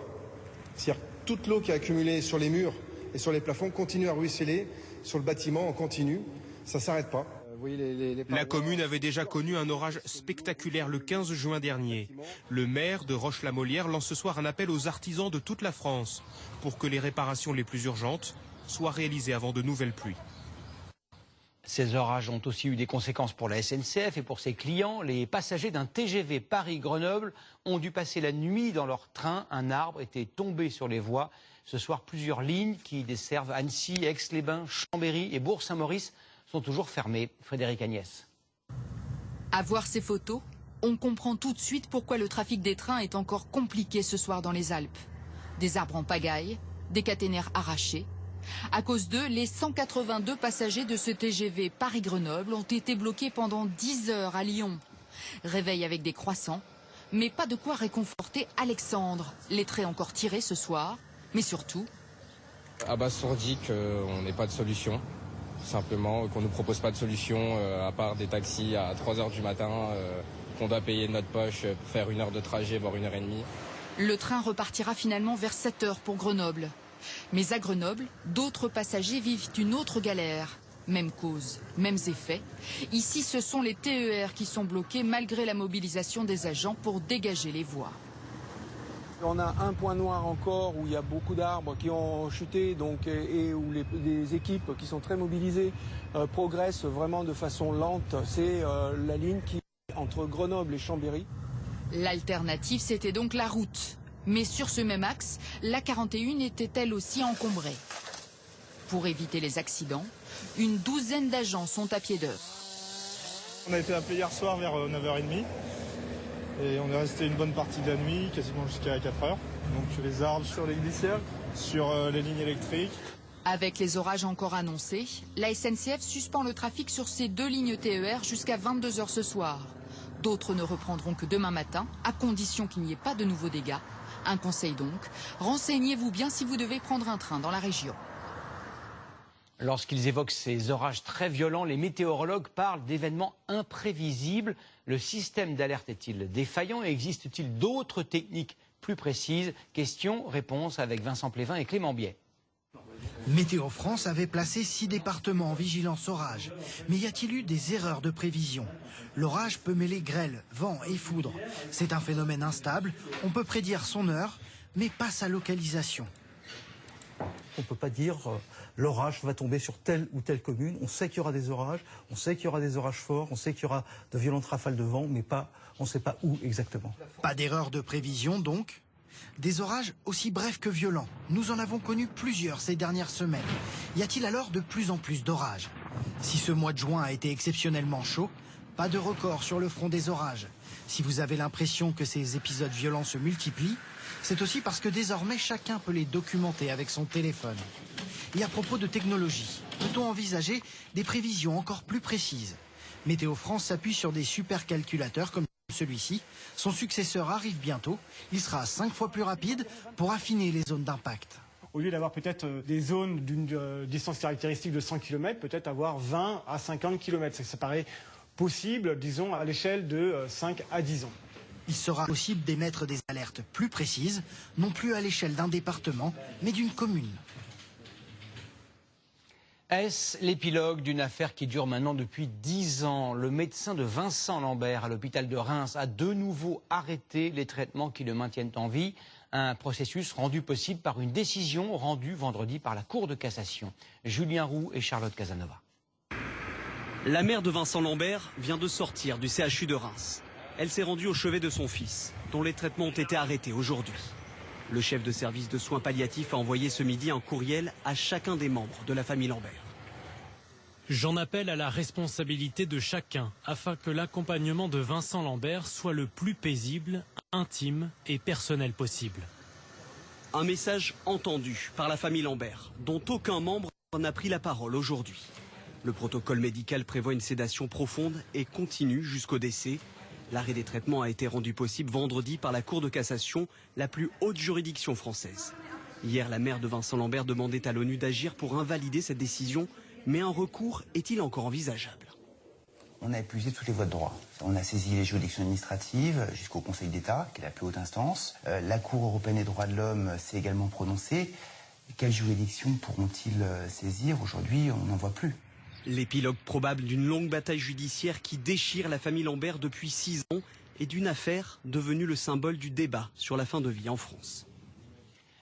C'est-à-dire toute l'eau qui a accumulé sur les murs et sur les plafonds continue à ruisseler sur le bâtiment en continu. Ça ne s'arrête pas. La commune avait déjà connu un orage spectaculaire le 15 juin dernier. Le maire de Roche-la-Molière lance ce soir un appel aux artisans de toute la France pour que les réparations les plus urgentes soient réalisées avant de nouvelles pluies. Ces orages ont aussi eu des conséquences pour la SNCF et pour ses clients. Les passagers d'un TGV Paris-Grenoble ont dû passer la nuit dans leur train. Un arbre était tombé sur les voies. Ce soir, plusieurs lignes qui desservent Annecy, Aix-les-Bains, Chambéry et Bourg-Saint-Maurice sont toujours fermées. Frédéric Agnès. À voir ces photos, on comprend tout de suite pourquoi le trafic des trains est encore compliqué ce soir dans les Alpes. Des arbres en pagaille, des caténaires arrachés. À cause d'eux, les 182 passagers de ce TGV Paris-Grenoble ont été bloqués pendant 10 heures à Lyon. Réveil avec des croissants, mais pas de quoi réconforter Alexandre. Les traits encore tirés ce soir, mais surtout... Abasourdi qu'on n'ait pas de solution, simplement qu'on ne nous propose pas de solution, à part des taxis à 3 heures du matin, qu'on doit payer de notre poche pour faire 1 heure de trajet, voire 1h30. Le train repartira finalement vers 7 heures pour Grenoble. Mais à Grenoble, d'autres passagers vivent une autre galère. Même cause, mêmes effets. Ici, ce sont les TER qui sont bloqués malgré la mobilisation des agents pour dégager les voies. On a un point noir encore où il y a beaucoup d'arbres qui ont chuté donc, et où les équipes qui sont très mobilisées progressent vraiment de façon lente. C'est la ligne qui entre Grenoble et Chambéry. L'alternative, c'était donc la route. Mais sur ce même axe, la 41 était elle aussi encombrée. Pour éviter les accidents, une douzaine d'agents sont à pied d'œuvre. On a été appelé hier soir vers 9h30 et on est resté une bonne partie de la nuit, quasiment jusqu'à 4h. Donc sur les arbres, sur les glissières, sur les lignes électriques. Avec les orages encore annoncés, la SNCF suspend le trafic sur ces 2 lignes TER jusqu'à 22h ce soir. D'autres ne reprendront que demain matin, à condition qu'il n'y ait pas de nouveaux dégâts. Un conseil donc, renseignez-vous bien si vous devez prendre un train dans la région. Lorsqu'ils évoquent ces orages très violents, les météorologues parlent d'événements imprévisibles. Le système d'alerte est-il défaillant et existe-t-il d'autres techniques plus précises? Question-réponse avec Vincent Plévin et Clément Biet. Météo France avait placé 6 départements en vigilance orage. Mais y a-t-il eu des erreurs de prévision? L'orage peut mêler grêle, vent et foudre. C'est un phénomène instable. On peut prédire son heure, mais pas sa localisation. On ne peut pas dire l'orage va tomber sur telle ou telle commune. On sait qu'il y aura des orages, on sait qu'il y aura des orages forts, on sait qu'il y aura de violentes rafales de vent, mais on ne sait pas où exactement. Pas d'erreur de prévision donc. Des orages aussi brefs que violents. Nous en avons connu plusieurs ces dernières semaines. Y a-t-il alors de plus en plus d'orages? Si ce mois de juin a été exceptionnellement chaud, pas de record sur le front des orages. Si vous avez l'impression que ces épisodes violents se multiplient, c'est aussi parce que désormais chacun peut les documenter avec son téléphone. Et à propos de technologie, peut-on envisager des prévisions encore plus précises? Météo France s'appuie sur des supercalculateurs comme celui-ci. Son successeur arrive bientôt. Il sera 5 fois plus rapide pour affiner les zones d'impact. Au lieu d'avoir peut-être des zones d'une distance caractéristique de 100 km, peut-être avoir 20 à 50 km. Ça paraît possible, disons, à l'échelle de 5 à 10 ans. Il sera possible d'émettre des alertes plus précises, non plus à l'échelle d'un département, mais d'une commune. Est-ce l'épilogue d'une affaire qui dure maintenant depuis 10 ans? Le médecin de Vincent Lambert à l'hôpital de Reims a de nouveau arrêté les traitements qui le maintiennent en vie. Un processus rendu possible par une décision rendue vendredi par la Cour de cassation. Julien Roux et Charlotte Casanova. La mère de Vincent Lambert vient de sortir du CHU de Reims. Elle s'est rendue au chevet de son fils, dont les traitements ont été arrêtés aujourd'hui. Le chef de service de soins palliatifs a envoyé ce midi un courriel à chacun des membres de la famille Lambert. J'en appelle à la responsabilité de chacun afin que l'accompagnement de Vincent Lambert soit le plus paisible, intime et personnel possible. Un message entendu par la famille Lambert, dont aucun membre n'a pris la parole aujourd'hui. Le protocole médical prévoit une sédation profonde et continue jusqu'au décès. L'arrêt des traitements a été rendu possible vendredi par la Cour de cassation, la plus haute juridiction française. Hier, la mère de Vincent Lambert demandait à l'ONU d'agir pour invalider cette décision. Mais un recours est-il encore envisageable? On a épuisé toutes les voies de droit. On a saisi les juridictions administratives jusqu'au Conseil d'État, qui est la plus haute instance. La Cour européenne des droits de l'homme s'est également prononcée. Quelles juridictions pourront-ils saisir? Aujourd'hui, on n'en voit plus. L'épilogue probable d'une longue bataille judiciaire qui déchire la famille Lambert depuis 6 ans et d'une affaire devenue le symbole du débat sur la fin de vie en France.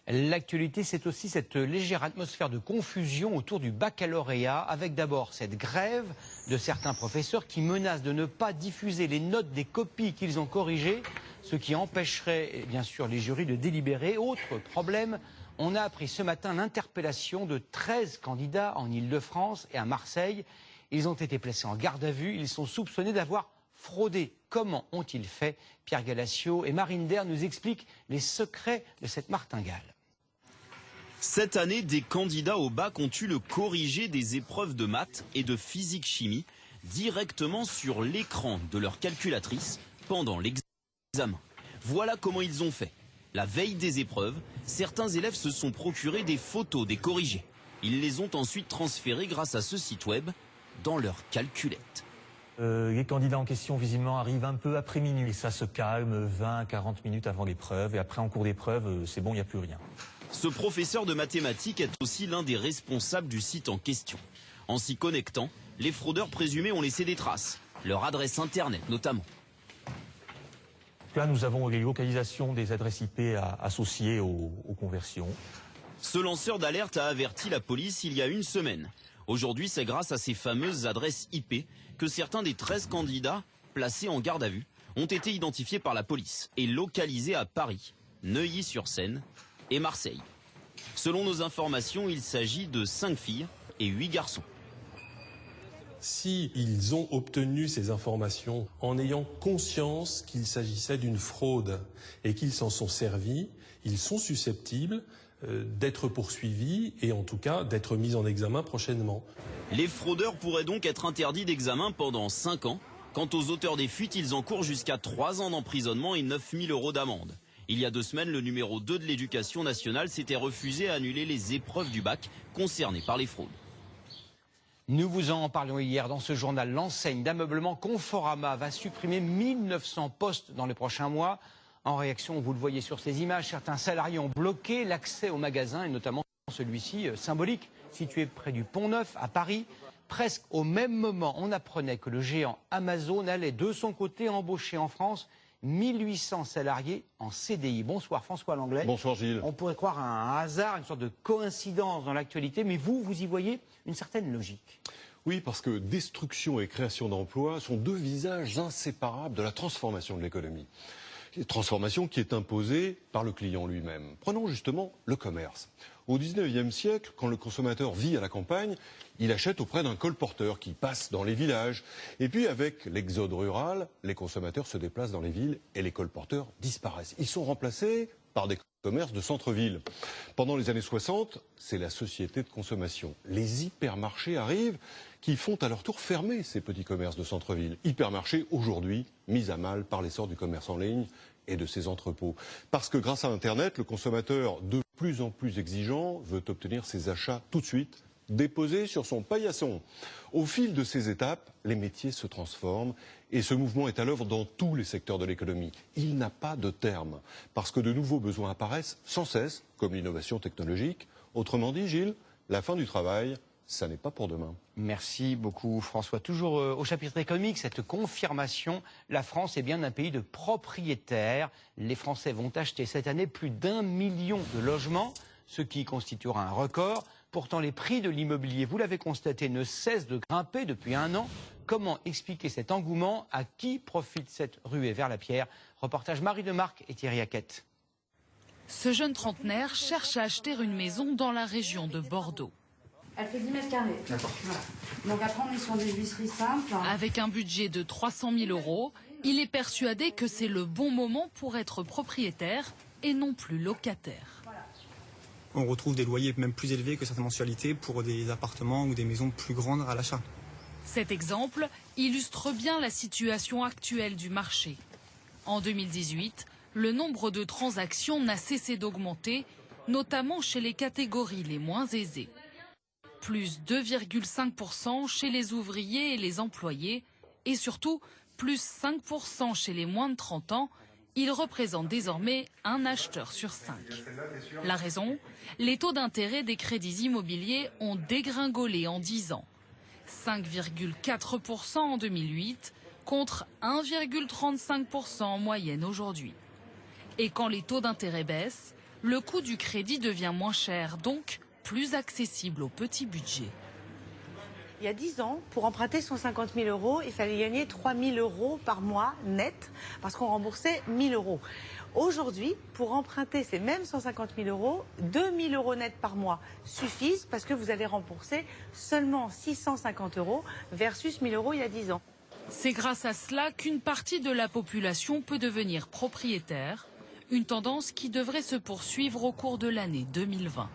L'actualité, c'est aussi cette légère atmosphère de confusion autour du baccalauréat, avec d'abord cette grève de certains professeurs qui menacent de ne pas diffuser les notes des copies qu'ils ont corrigées, ce qui empêcherait bien sûr les jurys de délibérer. Autre problème, on a appris ce matin l'interpellation de 13 candidats en Île-de-France et à Marseille. Ils ont été placés en garde à vue, ils sont soupçonnés d'avoir fraudé. Comment ont-ils fait? Pierre Galassio et Marine Der nous expliquent les secrets de cette martingale. Cette année, des candidats au bac ont eu le corrigé des épreuves de maths et de physique-chimie directement sur l'écran de leur calculatrice pendant l'examen. Voilà comment ils ont fait. La veille des épreuves, certains élèves se sont procurés des photos des corrigés. Ils les ont ensuite transférées grâce à ce site web dans leur calculette. Les candidats en question, visiblement, arrivent un peu après minuit. Et ça se calme 20 à 40 minutes avant l'épreuve. Et après, en cours d'épreuve, c'est bon, il n'y a plus rien. Ce professeur de mathématiques est aussi l'un des responsables du site en question. En s'y connectant, les fraudeurs présumés ont laissé des traces, leur adresse internet notamment. Là, nous avons les localisations des adresses IP associées aux conversions. Ce lanceur d'alerte a averti la police il y a une semaine. Aujourd'hui, c'est grâce à ces fameuses adresses IP que certains des 13 candidats placés en garde à vue ont été identifiés par la police et localisés à Paris, Neuilly-sur-Seine et Marseille. Selon nos informations, il s'agit de 5 filles et 8 garçons. Si ils ont obtenu ces informations en ayant conscience qu'il s'agissait d'une fraude et qu'ils s'en sont servis, ils sont susceptibles d'être poursuivis et en tout cas d'être mis en examen prochainement. Les fraudeurs pourraient donc être interdits d'examen pendant 5 ans. Quant aux auteurs des fuites, ils encourent jusqu'à 3 ans d'emprisonnement et 9 000 € d'amende. Il y a 2 semaines, le numéro 2 de l'Éducation nationale s'était refusé à annuler les épreuves du bac concernées par les fraudes. Nous vous en parlions hier dans ce journal. L'enseigne d'ameublement Conforama va supprimer 1900 postes dans les prochains mois. En réaction, vous le voyez sur ces images, certains salariés ont bloqué l'accès au magasin, et notamment celui-ci symbolique, situé près du Pont-Neuf à Paris. Presque au même moment, on apprenait que le géant Amazon allait de son côté embaucher en France 1800 salariés en CDI. Bonsoir François Langlais. Bonsoir Gilles. On pourrait croire à un hasard, une sorte de coïncidence dans l'actualité, mais vous y voyez une certaine logique. Oui, parce que destruction et création d'emplois sont 2 visages inséparables de la transformation de l'économie. Transformation qui est imposée par le client lui-même. Prenons justement le commerce. Au XIXe siècle, quand le consommateur vit à la campagne, il achète auprès d'un colporteur qui passe dans les villages. Et puis avec l'exode rural, les consommateurs se déplacent dans les villes et les colporteurs disparaissent. Ils sont remplacés par des commerces de centre-ville. Pendant les années 60, c'est la société de consommation. Les hypermarchés arrivent qui font à leur tour fermer ces petits commerces de centre-ville. Hypermarchés aujourd'hui mis à mal par l'essor du commerce en ligne et de ses entrepôts. Parce que grâce à Internet, le consommateur de plus en plus exigeant veut obtenir ses achats tout de suite, déposés sur son paillasson. Au fil de ces étapes, les métiers se transforment et ce mouvement est à l'œuvre dans tous les secteurs de l'économie. Il n'a pas de terme, parce que de nouveaux besoins apparaissent sans cesse, comme l'innovation technologique. Autrement dit, Gilles, la fin du travail, ça n'est pas pour demain. Merci beaucoup François. Toujours au chapitre économique, cette confirmation, la France est bien un pays de propriétaires. Les Français vont acheter cette année plus d'1 million de logements, ce qui constituera un record. Pourtant, les prix de l'immobilier, vous l'avez constaté, ne cessent de grimper depuis 1 an. Comment expliquer cet engouement? À qui profite cette ruée vers la pierre? Reportage Marie Demarque et Thierry Hackett. Ce jeune trentenaire cherche à acheter une maison dans la région de Bordeaux. Elle fait 10 mètres carrés. D'accord. Donc après, on est sur des huisseries simples. Avec un budget de 300 000 €, il est persuadé que c'est le bon moment pour être propriétaire et non plus locataire. On retrouve des loyers même plus élevés que certaines mensualités pour des appartements ou des maisons plus grandes à l'achat. Cet exemple illustre bien la situation actuelle du marché. En 2018, le nombre de transactions n'a cessé d'augmenter, notamment chez les catégories les moins aisées. Plus 2,5% chez les ouvriers et les employés, et surtout plus 5% chez les moins de 30 ans. Ils représentent désormais un acheteur sur 5. La raison? Les taux d'intérêt des crédits immobiliers ont dégringolé en 10 ans. 5,4% en 2008 contre 1,35% en moyenne aujourd'hui. Et quand les taux d'intérêt baissent, le coût du crédit devient moins cher, donc plus accessible au petit budget. Il y a 10 ans, pour emprunter 150 000 €, il fallait gagner 3 000 € par mois net, parce qu'on remboursait 1 000 €. Aujourd'hui, pour emprunter ces mêmes 150 000 €, 2 000 € net par mois suffisent, parce que vous allez rembourser seulement 650 € versus 1 000 € il y a 10 ans. C'est grâce à cela qu'une partie de la population peut devenir propriétaire, une tendance qui devrait se poursuivre au cours de l'année 2020.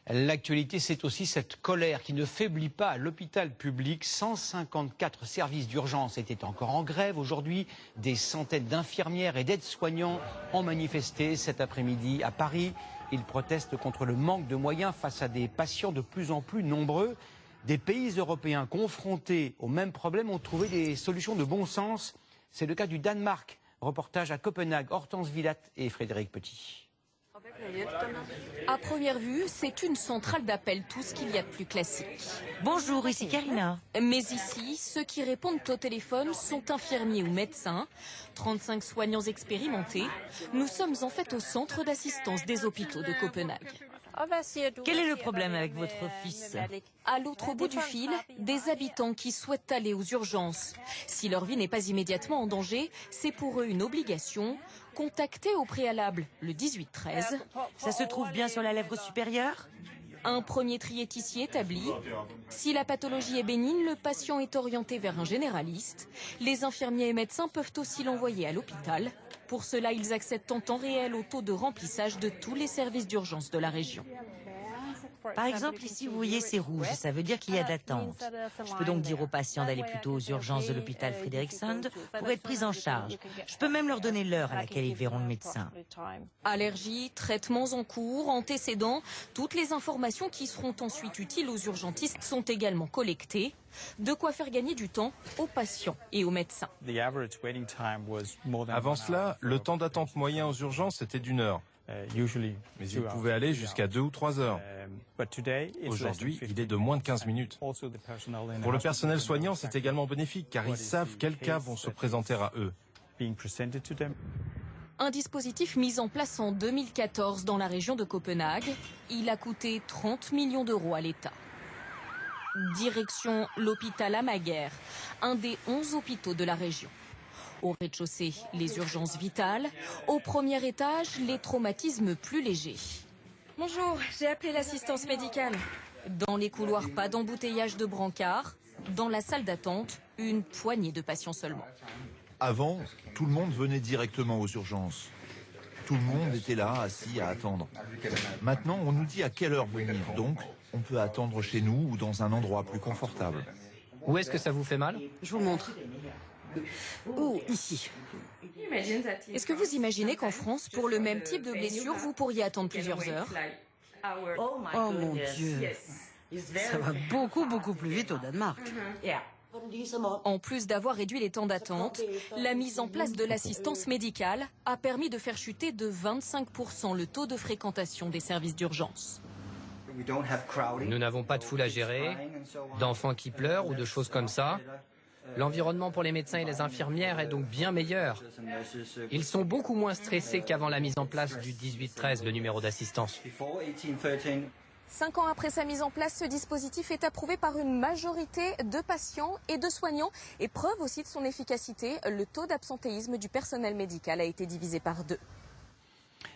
L'actualité, c'est aussi cette colère qui ne faiblit pas à l'hôpital public. 154 services d'urgence étaient encore en grève aujourd'hui. Des centaines d'infirmières et d'aides-soignants ont manifesté cet après-midi à Paris. Ils protestent contre le manque de moyens face à des patients de plus en plus nombreux. Des pays européens confrontés au même problème ont trouvé des solutions de bon sens. C'est le cas du Danemark. Reportage à Copenhague, Hortense Villat et Frédéric Petit. À première vue, c'est une centrale d'appel, tout ce qu'il y a de plus classique. Bonjour, ici Karina. Mais ici, ceux qui répondent au téléphone sont infirmiers ou médecins, 35 soignants expérimentés. Nous sommes en fait au centre d'assistance des hôpitaux de Copenhague. Quel est le problème avec votre fils? À l'autre bout du fil, des habitants qui souhaitent aller aux urgences. Si leur vie n'est pas immédiatement en danger, c'est pour eux une obligation. Contacter au préalable le 18-13. Ça se trouve bien sur la lèvre supérieure? Un premier tri est ici établi. Si la pathologie est bénigne, le patient est orienté vers un généraliste. Les infirmiers et médecins peuvent aussi l'envoyer à l'hôpital. Pour cela, ils accèdent en temps réel au taux de remplissage de tous les services d'urgence de la région. Par exemple, ici, vous voyez, c'est rouge. Ça veut dire qu'il y a de l'attente. Je peux donc dire aux patients d'aller plutôt aux urgences de l'hôpital Frédéric Sund pour être pris en charge. Je peux même leur donner l'heure à laquelle ils verront le médecin. Allergies, traitements en cours, antécédents, toutes les informations qui seront ensuite utiles aux urgentistes sont également collectées. De quoi faire gagner du temps aux patients et aux médecins. Avant cela, le temps d'attente moyen aux urgences était d'1 heure. Mais il pouvait aller jusqu'à 2 ou 3 heures. Aujourd'hui, il est de moins de 15 minutes. Pour le personnel soignant, c'est également bénéfique car ils savent quels cas vont se présenter à eux. Un dispositif mis en place en 2014 dans la région de Copenhague. Il a coûté 30 millions € à l'État. Direction l'hôpital Amager, un des 11 hôpitaux de la région. Au rez-de-chaussée, les urgences vitales. Au premier étage, les traumatismes plus légers. Bonjour, j'ai appelé l'assistance médicale. Dans les couloirs, pas d'embouteillage de brancards. Dans la salle d'attente, une poignée de patients seulement. Avant, tout le monde venait directement aux urgences. Tout le monde était là, assis à attendre. Maintenant, on nous dit à quelle heure venir. Donc, on peut attendre chez nous ou dans un endroit plus confortable. Où est-ce que ça vous fait mal? Je vous montre. Oh, ici. Est-ce que vous imaginez qu'en France, pour le même type de blessure, vous pourriez attendre plusieurs heures? Oh mon Dieu. Ça va beaucoup plus vite au Danemark. En plus d'avoir réduit les temps d'attente, la mise en place de l'assistance médicale a permis de faire chuter de 25% le taux de fréquentation des services d'urgence. Nous n'avons pas de foule à gérer, d'enfants qui pleurent ou de choses comme ça. L'environnement pour les médecins et les infirmières est donc bien meilleur. Ils sont beaucoup moins stressés qu'avant la mise en place du 1813, le numéro d'assistance. 5 ans après sa mise en place, ce dispositif est approuvé par une majorité de patients et de soignants. Et preuve aussi de son efficacité, le taux d'absentéisme du personnel médical a été divisé par 2.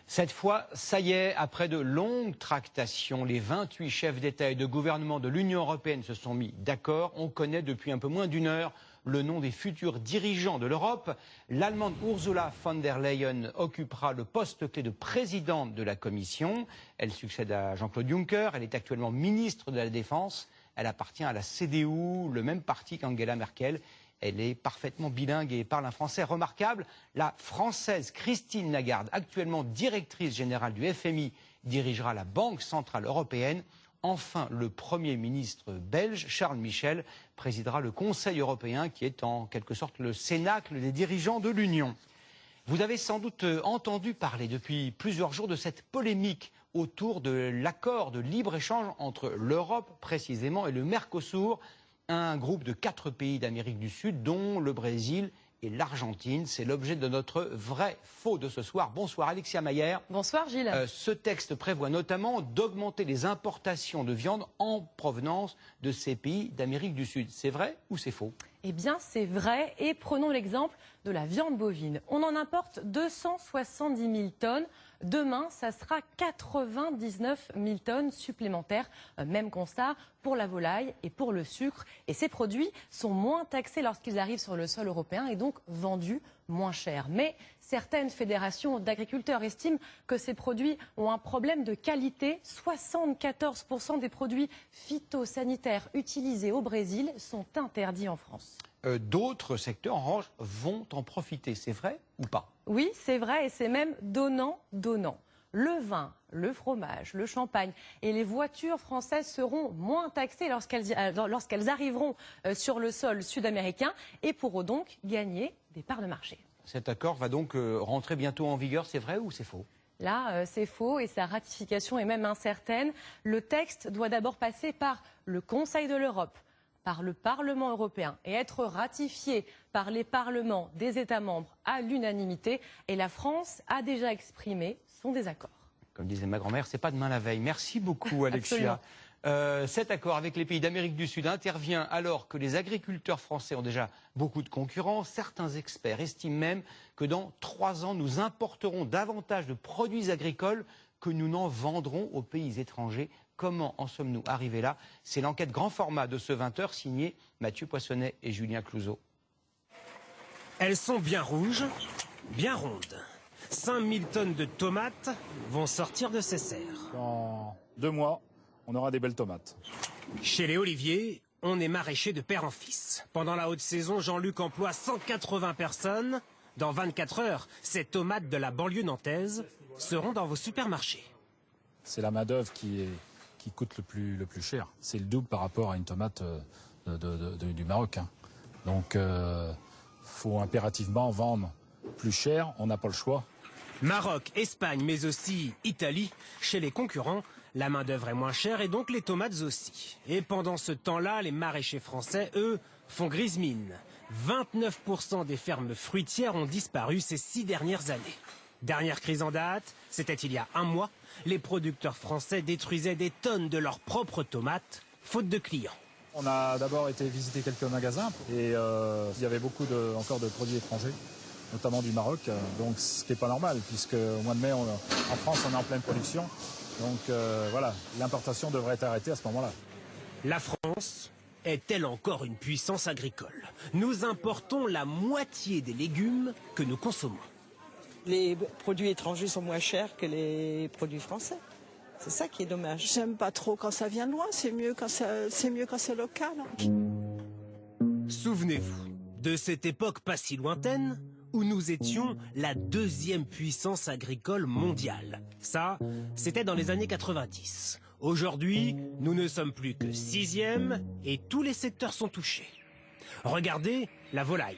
Cette fois, ça y est, après de longues tractations, les 28 chefs d'État et de gouvernement de l'Union européenne se sont mis d'accord. On connaît depuis un peu moins d'une heure le nom des futurs dirigeants de l'Europe. L'Allemande Ursula von der Leyen occupera le poste clé de présidente de la Commission. Elle succède à Jean-Claude Juncker. Elle est actuellement ministre de la Défense. Elle appartient à la CDU, le même parti qu'Angela Merkel. Elle est parfaitement bilingue et parle un français remarquable. La Française Christine Lagarde, actuellement directrice générale du FMI, dirigera la Banque centrale européenne. Enfin, le Premier ministre belge, Charles Michel, présidera le Conseil européen, qui est en quelque sorte le cénacle des dirigeants de l'Union. Vous avez sans doute entendu parler depuis plusieurs jours de cette polémique autour de l'accord de libre-échange entre l'Europe, précisément, et le Mercosur, un groupe de 4 pays d'Amérique du Sud, dont le Brésil et l'Argentine. C'est l'objet de notre vrai faux de ce soir. Bonsoir Alexia Mayer. Bonsoir Gilles. Ce texte prévoit notamment d'augmenter les importations de viande en provenance de ces pays d'Amérique du Sud. C'est vrai ou c'est faux? Eh bien c'est vrai, et prenons l'exemple de la viande bovine. On en importe 270 000 tonnes. Demain, ça sera 99 000 tonnes supplémentaires. Même constat pour la volaille et pour le sucre. Et ces produits sont moins taxés lorsqu'ils arrivent sur le sol européen et donc vendus moins cher. Mais certaines fédérations d'agriculteurs estiment que ces produits ont un problème de qualité. 74% des produits phytosanitaires utilisés au Brésil sont interdits en France. D'autres secteurs, en revanche, vont en profiter. C'est vrai ou pas? Oui, c'est vrai, et c'est même donnant-donnant. Le vin, le fromage, le champagne et les voitures françaises seront moins taxées lorsqu'elles arriveront sur le sol sud-américain et pourront donc gagner des parts de marché. Cet accord va donc rentrer bientôt en vigueur, c'est vrai ou c'est faux? Là, c'est faux et sa ratification est même incertaine. Le texte doit d'abord passer par le Conseil de l'Europe, par le Parlement européen et être ratifié par les parlements des États membres à l'unanimité. Et la France a déjà exprimé son désaccord. Comme disait ma grand-mère, c'est pas demain la veille. Merci beaucoup Alexia. Cet accord avec les pays d'Amérique du Sud intervient alors que les agriculteurs français ont déjà beaucoup de concurrents. Certains experts estiment même que dans 3 ans, nous importerons davantage de produits agricoles que nous n'en vendrons aux pays étrangers. Comment en sommes-nous arrivés là? C'est l'enquête grand format de ce 20h signée Mathieu Poissonnet et Julien Clouzot. Elles sont bien rouges, bien rondes. 5000 tonnes de tomates vont sortir de ces serres. Dans 2 mois, on aura des belles tomates. Chez les Oliviers, on est maraîcher de père en fils. Pendant la haute saison, Jean-Luc emploie 180 personnes. Dans 24 heures, ces tomates de la banlieue nantaise seront dans vos supermarchés. C'est la main-d'œuvre qui coûte le plus cher. C'est le double par rapport à une tomate du Maroc. Donc, faut impérativement vendre plus cher. On n'a pas le choix. Maroc, Espagne, mais aussi Italie. Chez les concurrents, la main-d'œuvre est moins chère et donc les tomates aussi. Et pendant ce temps-là, les maraîchers français, eux, font grise mine. 29% des fermes fruitières ont disparu ces 6 dernières années. Dernière crise en date, c'était il y a 1 mois. Les producteurs français détruisaient des tonnes de leurs propres tomates, faute de clients. On a d'abord été visiter quelques magasins et il y avait beaucoup encore de produits étrangers, notamment du Maroc. Donc ce qui n'est pas normal, puisque au mois de mai, en France, on est en pleine production. Donc voilà, l'importation devrait être arrêtée à ce moment-là. La France est-elle encore une puissance agricole? Nous importons la moitié des légumes que nous consommons. Les produits étrangers sont moins chers que les produits français. C'est ça qui est dommage. J'aime pas trop quand ça vient de loin, c'est mieux quand c'est local. Souvenez-vous de cette époque pas si lointaine où nous étions la 2e puissance agricole mondiale. Ça, c'était dans les années 90. Aujourd'hui, nous ne sommes plus que 6e et tous les secteurs sont touchés. Regardez la volaille.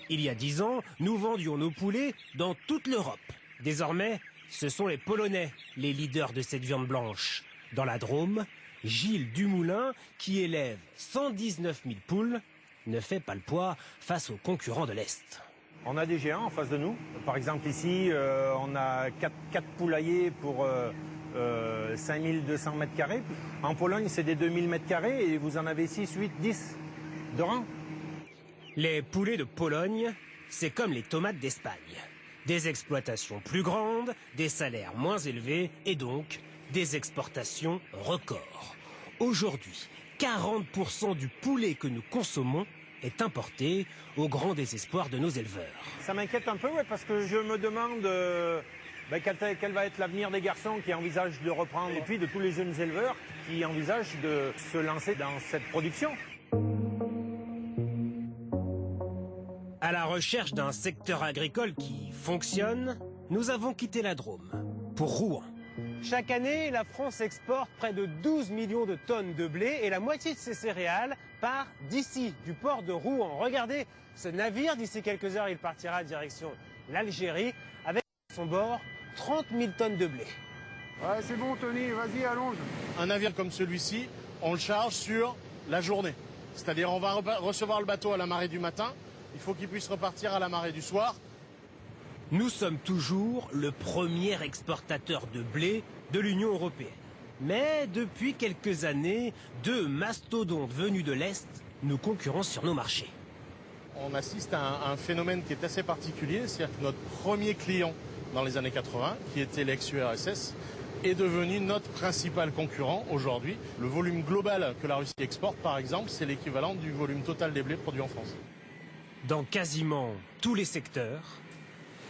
Il y a 10 ans, nous vendions nos poulets dans toute l'Europe. Désormais, ce sont les Polonais, les leaders de cette viande blanche. Dans la Drôme, Gilles Dumoulin, qui élève 119 000 poules, ne fait pas le poids face aux concurrents de l'Est. On a des géants en face de nous. Par exemple ici, on a 4 poulaillers pour 5200 mètres carrés. En Pologne, c'est des 2000 mètres carrés et vous en avez 6, 8, 10 de rang. Les poulets de Pologne, c'est comme les tomates d'Espagne. Des exploitations plus grandes, des salaires moins élevés et donc des exportations records. Aujourd'hui, 40% du poulet que nous consommons est importé au grand désespoir de nos éleveurs. Ça m'inquiète un peu, ouais, parce que je me demande quel va être l'avenir des garçons qui envisagent de reprendre et puis de tous les jeunes éleveurs qui envisagent de se lancer dans cette production. À la recherche d'un secteur agricole qui fonctionne, nous avons quitté la Drôme pour Rouen. Chaque année, la France exporte près de 12 millions de tonnes de blé et la moitié de ces céréales part d'ici, du port de Rouen. Regardez ce navire, d'ici quelques heures, il partira direction l'Algérie avec à son bord 30 000 tonnes de blé. Ouais, c'est bon Tony, vas-y, allonge. Un navire comme celui-ci, on le charge sur la journée. C'est-à-dire on va recevoir le bateau à la marée du matin, il faut qu'il puisse repartir à la marée du soir. Nous sommes toujours le premier exportateur de blé de l'Union européenne. Mais depuis quelques années, 2 mastodontes venus de l'Est nous concurrencent sur nos marchés. On assiste à un phénomène qui est assez particulier, c'est-à-dire que notre premier client dans les années 80, qui était l'ex-URSS, est devenu notre principal concurrent aujourd'hui. Le volume global que la Russie exporte, par exemple, c'est l'équivalent du volume total des blés produits en France. Dans quasiment tous les secteurs,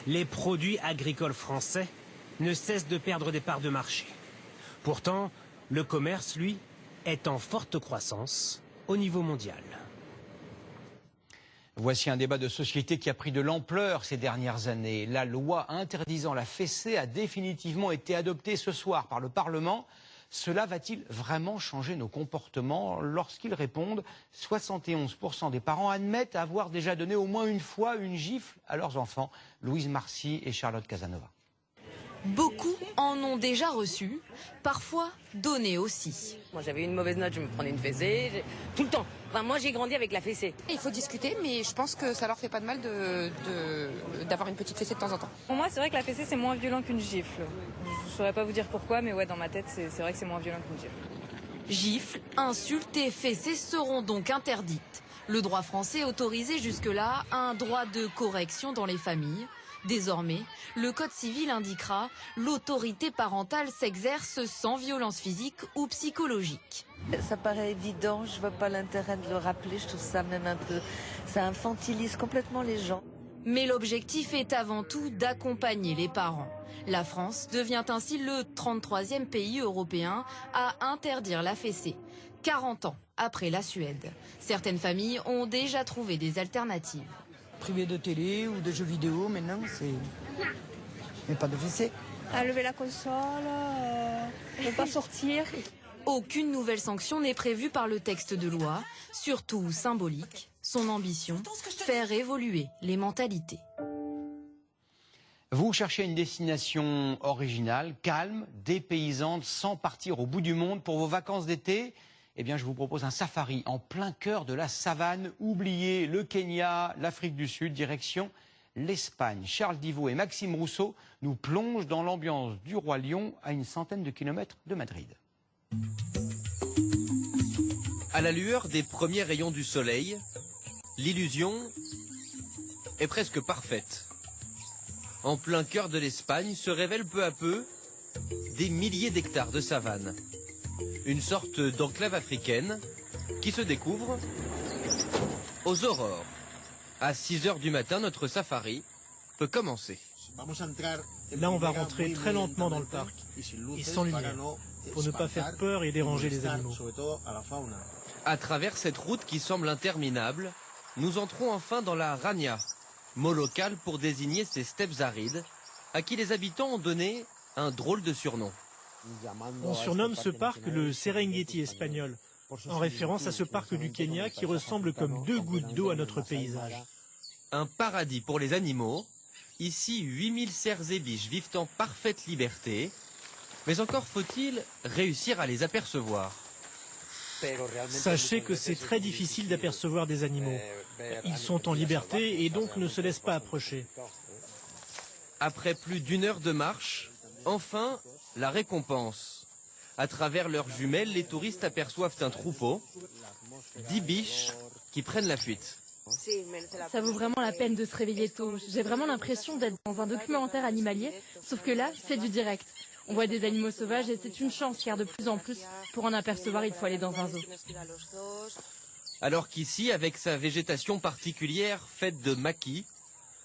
les produits agricoles français ne cessent de perdre des parts de marché. Pourtant, le commerce, lui, est en forte croissance au niveau mondial. Voici un débat de société qui a pris de l'ampleur ces dernières années. La loi interdisant la fessée a définitivement été adoptée ce soir par le Parlement. Cela va-t-il vraiment changer nos comportements? Lorsqu'ils répondent, 71% des parents admettent avoir déjà donné au moins une fois une gifle à leurs enfants. Louise Marcy et Charlotte Casanova. Beaucoup en ont déjà reçu, parfois donné aussi. Moi j'avais une mauvaise note, je me prenais une fessée, tout le temps. Enfin, moi j'ai grandi avec la fessée. Il faut discuter, mais je pense que ça leur fait pas de mal d'avoir une petite fessée de temps en temps. Pour moi c'est vrai que la fessée c'est moins violent qu'une gifle. Je saurais pas vous dire pourquoi, mais ouais, dans ma tête c'est vrai que c'est moins violent qu'une gifle. Gifles, insultes et fessées seront donc interdites. Le droit français autorisait jusque-là un droit de correction dans les familles. Désormais, le Code civil indiquera l'autorité parentale s'exerce sans violence physique ou psychologique. Ça paraît évident, je vois pas l'intérêt de le rappeler, je trouve ça même un peu... Ça infantilise complètement les gens. Mais l'objectif est avant tout d'accompagner les parents. La France devient ainsi le 33e pays européen à interdire la fessée, 40 ans après la Suède. Certaines familles ont déjà trouvé des alternatives. Privé de télé ou de jeux vidéo, maintenant, c'est... Mais pas de fessée. À lever la console, ne pas sortir. Aucune nouvelle sanction n'est prévue par le texte de loi, surtout symbolique. Son ambition, faire évoluer les mentalités. Vous cherchez une destination originale, calme, dépaysante, sans partir au bout du monde pour vos vacances d'été? Eh bien, je vous propose un safari en plein cœur de la savane. Oubliez le Kenya, l'Afrique du Sud, direction l'Espagne. Charles Divot et Maxime Rousseau nous plongent dans l'ambiance du Roi Lion à une centaine de kilomètres de Madrid. À la lueur des premiers rayons du soleil, l'illusion est presque parfaite. En plein cœur de l'Espagne se révèlent peu à peu des milliers d'hectares de savane. Une sorte d'enclave africaine qui se découvre aux aurores. À 6 h du matin, notre safari peut commencer. Là, on va rentrer très lentement dans le parc et sans lumière, pour ne pas faire peur et déranger les animaux. À travers cette route qui semble interminable, nous entrons enfin dans la Rania, mot local pour désigner ces steppes arides, à qui les habitants ont donné un drôle de surnom. On surnomme ce parc le Serengeti espagnol, en référence à ce parc du Kenya qui ressemble comme 2 gouttes d'eau à notre paysage. Un paradis pour les animaux. Ici, 8000 cerfs et biches vivent en parfaite liberté. Mais encore faut-il réussir à les apercevoir. Sachez que c'est très difficile d'apercevoir des animaux. Ils sont en liberté et donc ne se laissent pas approcher. Après plus d'1 heure de marche, enfin, la récompense. À travers leurs jumelles, les touristes aperçoivent un troupeau, 10 biches qui prennent la fuite. Ça vaut vraiment la peine de se réveiller tôt. J'ai vraiment l'impression d'être dans un documentaire animalier, sauf que là, c'est du direct. On voit des animaux sauvages et c'est une chance, car de plus en plus, pour en apercevoir, il faut aller dans un zoo. Alors qu'ici, avec sa végétation particulière faite de maquis,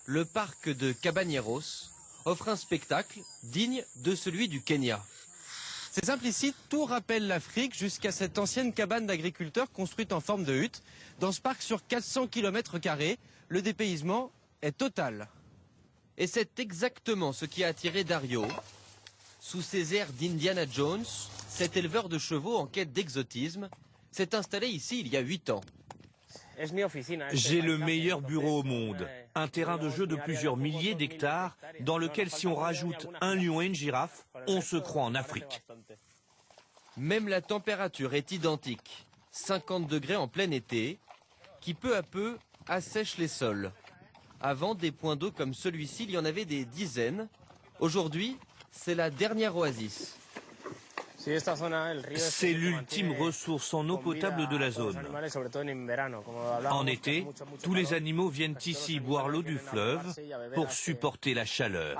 le parc de Cabañeros offre un spectacle digne de celui du Kenya. C'est simple ici, tout rappelle l'Afrique jusqu'à cette ancienne cabane d'agriculteurs construite en forme de hutte. Dans ce parc sur 400 km², le dépaysement est total. Et c'est exactement ce qui a attiré Dario. Sous ses airs d'Indiana Jones, cet éleveur de chevaux en quête d'exotisme s'est installé ici il y a 8 ans. J'ai le meilleur bureau au monde, un terrain de jeu de plusieurs milliers d'hectares dans lequel si on rajoute un lion et une girafe, on se croit en Afrique. Même la température est identique, 50 degrés en plein été, qui peu à peu assèche les sols. Avant, des points d'eau comme celui-ci, il y en avait des dizaines. Aujourd'hui, c'est la dernière oasis. C'est l'ultime ressource en eau potable de la zone. En été, tous les animaux viennent ici boire l'eau du fleuve pour supporter la chaleur.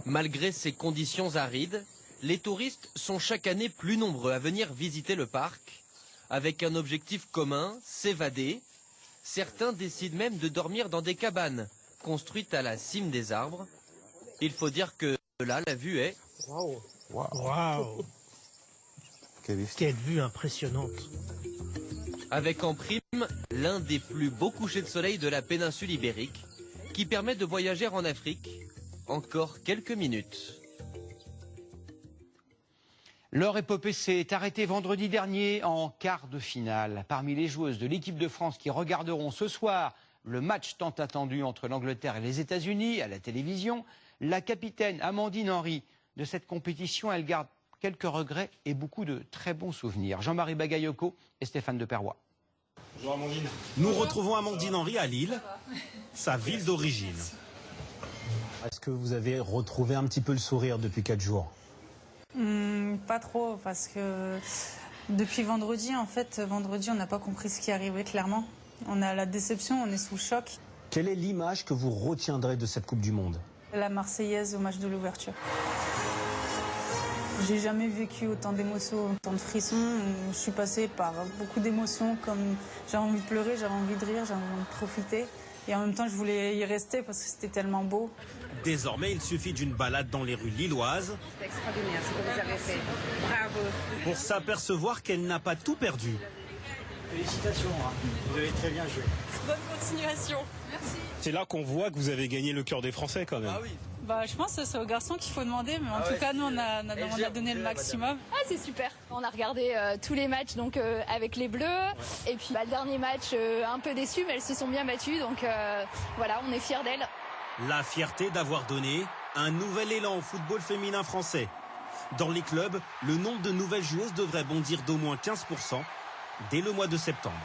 Malgré ces conditions arides, les touristes sont chaque année plus nombreux à venir visiter le parc, avec un objectif commun, s'évader. Certains décident même de dormir dans des cabanes, construites à la cime des arbres. Il faut dire que là, la vue est... Waouh! Quelle vue impressionnante! Avec en prime l'un des plus beaux couchers de soleil de la péninsule ibérique, qui permet de voyager en Afrique encore quelques minutes. Laure Epopé s'est arrêtée vendredi dernier en quart de finale. Parmi les joueuses de l'équipe de France qui regarderont ce soir le match tant attendu entre l'Angleterre et les États-Unis à la télévision, la capitaine Amandine Henry de cette compétition, elle garde quelques regrets et beaucoup de très bons souvenirs. Jean-Marie Bagayoko et Stéphane Deperroy. Bonjour Amandine. Nous retrouvons Amandine Henry à Lille, sa ville d'origine. Est-ce que vous avez retrouvé un petit peu le sourire depuis 4 jours? Pas trop, parce que depuis vendredi, en fait, on n'a pas compris ce qui arrivait clairement. On a la déception, on est sous choc. Quelle est l'image que vous retiendrez de cette Coupe du Monde? La Marseillaise au match de l'ouverture. J'ai jamais vécu autant d'émotions, autant de frissons. Je suis passée par beaucoup d'émotions, comme j'avais envie de pleurer, j'avais envie de rire, j'avais envie de profiter. Et en même temps, je voulais y rester parce que c'était tellement beau. Désormais, il suffit d'une balade dans les rues lilloises. C'est extraordinaire ce que vous avez fait. Bravo. Pour s'apercevoir qu'elle n'a pas tout perdu. Félicitations, vous avez très bien joué. Bonne continuation. Merci. C'est là qu'on voit que vous avez gagné le cœur des Français quand même. Ah oui. Je pense que c'est aux garçons qu'il faut demander, mais en tout cas, nous, on a donné le maximum. Ah, c'est super. On a regardé tous les matchs donc avec les Bleus. Et puis le dernier match, un peu déçu, mais elles se sont bien battues. Donc voilà, on est fiers d'elles. La fierté d'avoir donné un nouvel élan au football féminin français. Dans les clubs, le nombre de nouvelles joueuses devrait bondir d'au moins 15% dès le mois de septembre.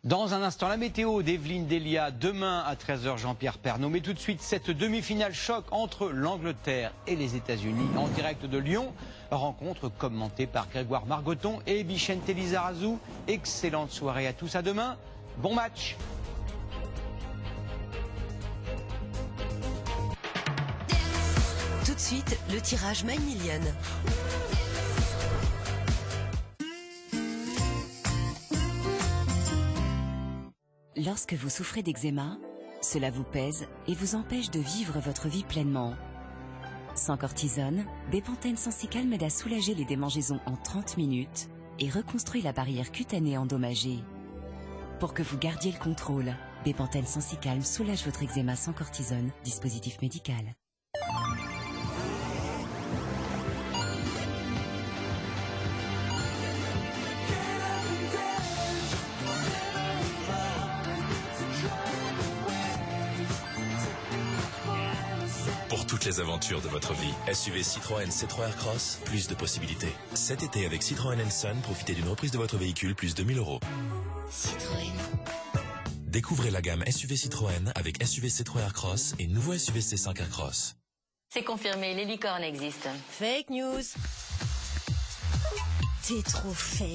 Dans un instant, la météo d'Evelyne Delia, demain à 13h, Jean-Pierre Pernaut. Mais tout de suite, cette demi-finale choc entre l'Angleterre et les États-Unis en direct de Lyon. Rencontre commentée par Grégoire Margoton et Bichente Lizarazu. Excellente soirée à tous, à demain. Bon match. Tout de suite, le tirage My Million. Lorsque vous souffrez d'eczéma, cela vous pèse et vous empêche de vivre votre vie pleinement. Sans cortisone, Bepanthen Sensical m'aide à soulager les démangeaisons en 30 minutes et reconstruit la barrière cutanée endommagée. Pour que vous gardiez le contrôle, Bepanthen Sensical soulage votre eczéma sans cortisone, dispositif médical. pour toutes les aventures de votre vie. SUV Citroën C3 Aircross, plus de possibilités. Cet été avec Citroën Sun, profitez d'une reprise de votre véhicule plus de 1000 €. Citroën. Découvrez la gamme SUV Citroën avec SUV C3 Aircross et nouveau SUV C5 Aircross. C'est confirmé, les licornes existent. Fake news. T'es trop fake.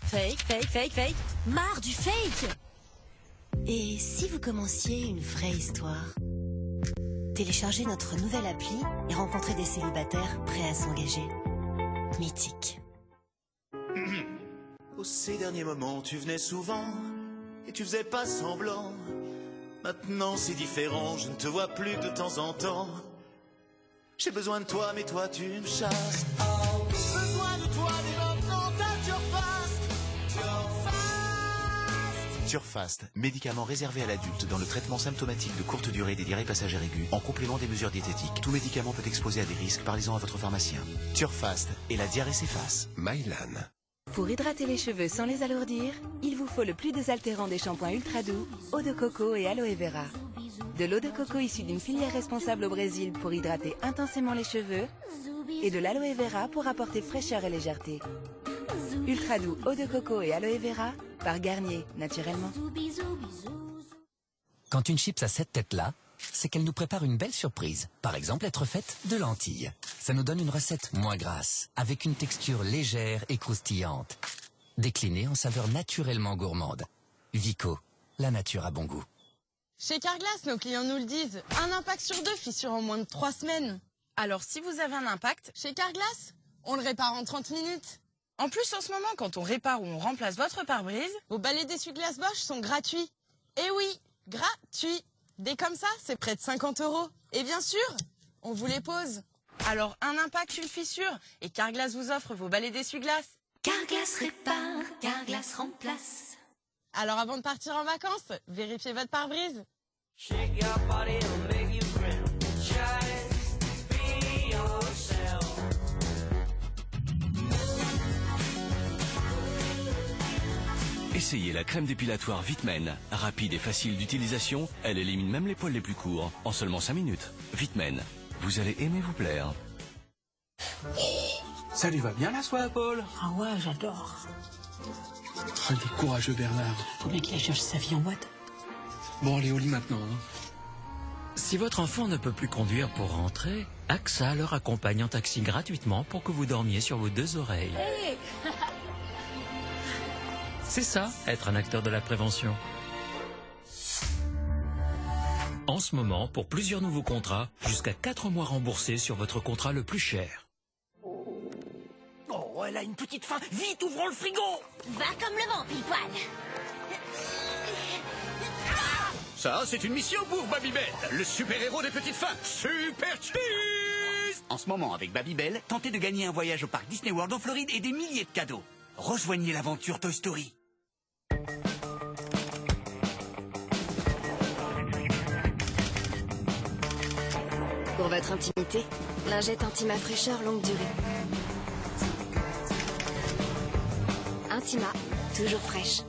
Fake. Marre du fake. Et si vous commenciez une vraie histoire? Téléchargez notre nouvelle appli et rencontrez des célibataires prêts à s'engager. Mythique. Au ces derniers moments, tu venais souvent et tu faisais pas semblant. Maintenant c'est différent, je ne te vois plus de temps en temps. J'ai besoin de toi, mais toi tu me chasses. Besoin de toi, mais maintenant t'as Turfast. Turfast, médicament réservé à l'adulte dans le traitement symptomatique de courte durée des diarrhées passagères aiguës, en complément des mesures diététiques. Tout médicament peut exposer à des risques, parlez-en à votre pharmacien. Turfast et la diarrhée s'efface. Mylan. Pour hydrater les cheveux sans les alourdir, il vous faut le plus désaltérant des shampoings ultra doux, eau de coco et aloe vera. De l'eau de coco issue d'une filière responsable au Brésil pour hydrater intensément les cheveux et de l'aloe vera pour apporter fraîcheur et légèreté. Ultra doux, eau de coco et aloe vera par Garnier, naturellement. Quand une chips a cette tête-là, c'est qu'elle nous prépare une belle surprise. Par exemple, être faite de lentilles. Ça nous donne une recette moins grasse, avec une texture légère et croustillante. Déclinée en saveurs naturellement gourmandes. Vico, la nature a bon goût. Chez Carglass, nos clients nous le disent, un impact sur 2 fissure en moins de 3 semaines. Alors si vous avez un impact, chez Carglass, on le répare en 30 minutes. En plus, en ce moment, quand on répare ou on remplace votre pare-brise, vos balais d'essuie-glace Bosch sont gratuits. Eh oui, gratuits. Dès comme ça, c'est près de 50 €. Et bien sûr, on vous les pose. Alors, un impact, une fissure, et Carglass vous offre vos balais d'essuie-glace. Carglass répare, Carglass remplace. Alors, avant de partir en vacances, vérifiez votre pare-brise. Essayez la crème dépilatoire Vitmen. Rapide et facile d'utilisation, elle élimine même les poils les plus courts, en seulement 5 minutes. Vitmen, vous allez aimer vous plaire. Oh, ça lui va bien la soie à Paul? Ah ouais, j'adore. Oh, il est courageux Bernard. Faut bien qu'il aille chercher sa vie en boîte. Bon, allez au lit maintenant. Hein. Si votre enfant ne peut plus conduire pour rentrer, AXA leur accompagne en taxi gratuitement pour que vous dormiez sur vos 2 oreilles. Hey. C'est ça, être un acteur de la prévention. En ce moment, pour plusieurs nouveaux contrats, jusqu'à 4 mois remboursés sur votre contrat le plus cher. Oh, elle a une petite faim. Vite, ouvrons le frigo. Va comme le vent, Pile-Poil. Ça, c'est une mission pour Babybel, le super-héros des petites fans. Super Cheese! En ce moment, avec Babybel, tentez de gagner un voyage au parc Disney World en Floride et des milliers de cadeaux. Rejoignez l'aventure Toy Story. Pour votre intimité, lingette Intima fraîcheur longue durée. Intima, toujours fraîche.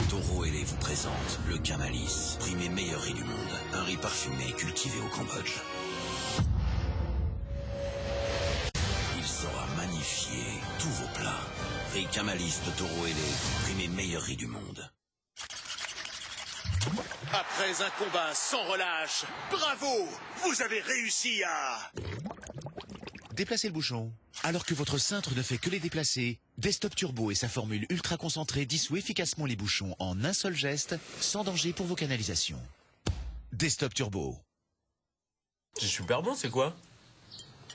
Toro et vous présente le Camalis, primé meilleur riz du monde. Un riz parfumé cultivé au Cambodge. Il saura magnifier tous vos plats. Riz Camalis de Toro et primé meilleur riz du monde. Après un combat sans relâche, bravo! Vous avez réussi à... Déplacez le bouchon. Alors que votre cintre ne fait que les déplacer, Desktop Turbo et sa formule ultra concentrée dissout efficacement les bouchons en un seul geste, sans danger pour vos canalisations. Desktop Turbo. C'est super bon, c'est quoi?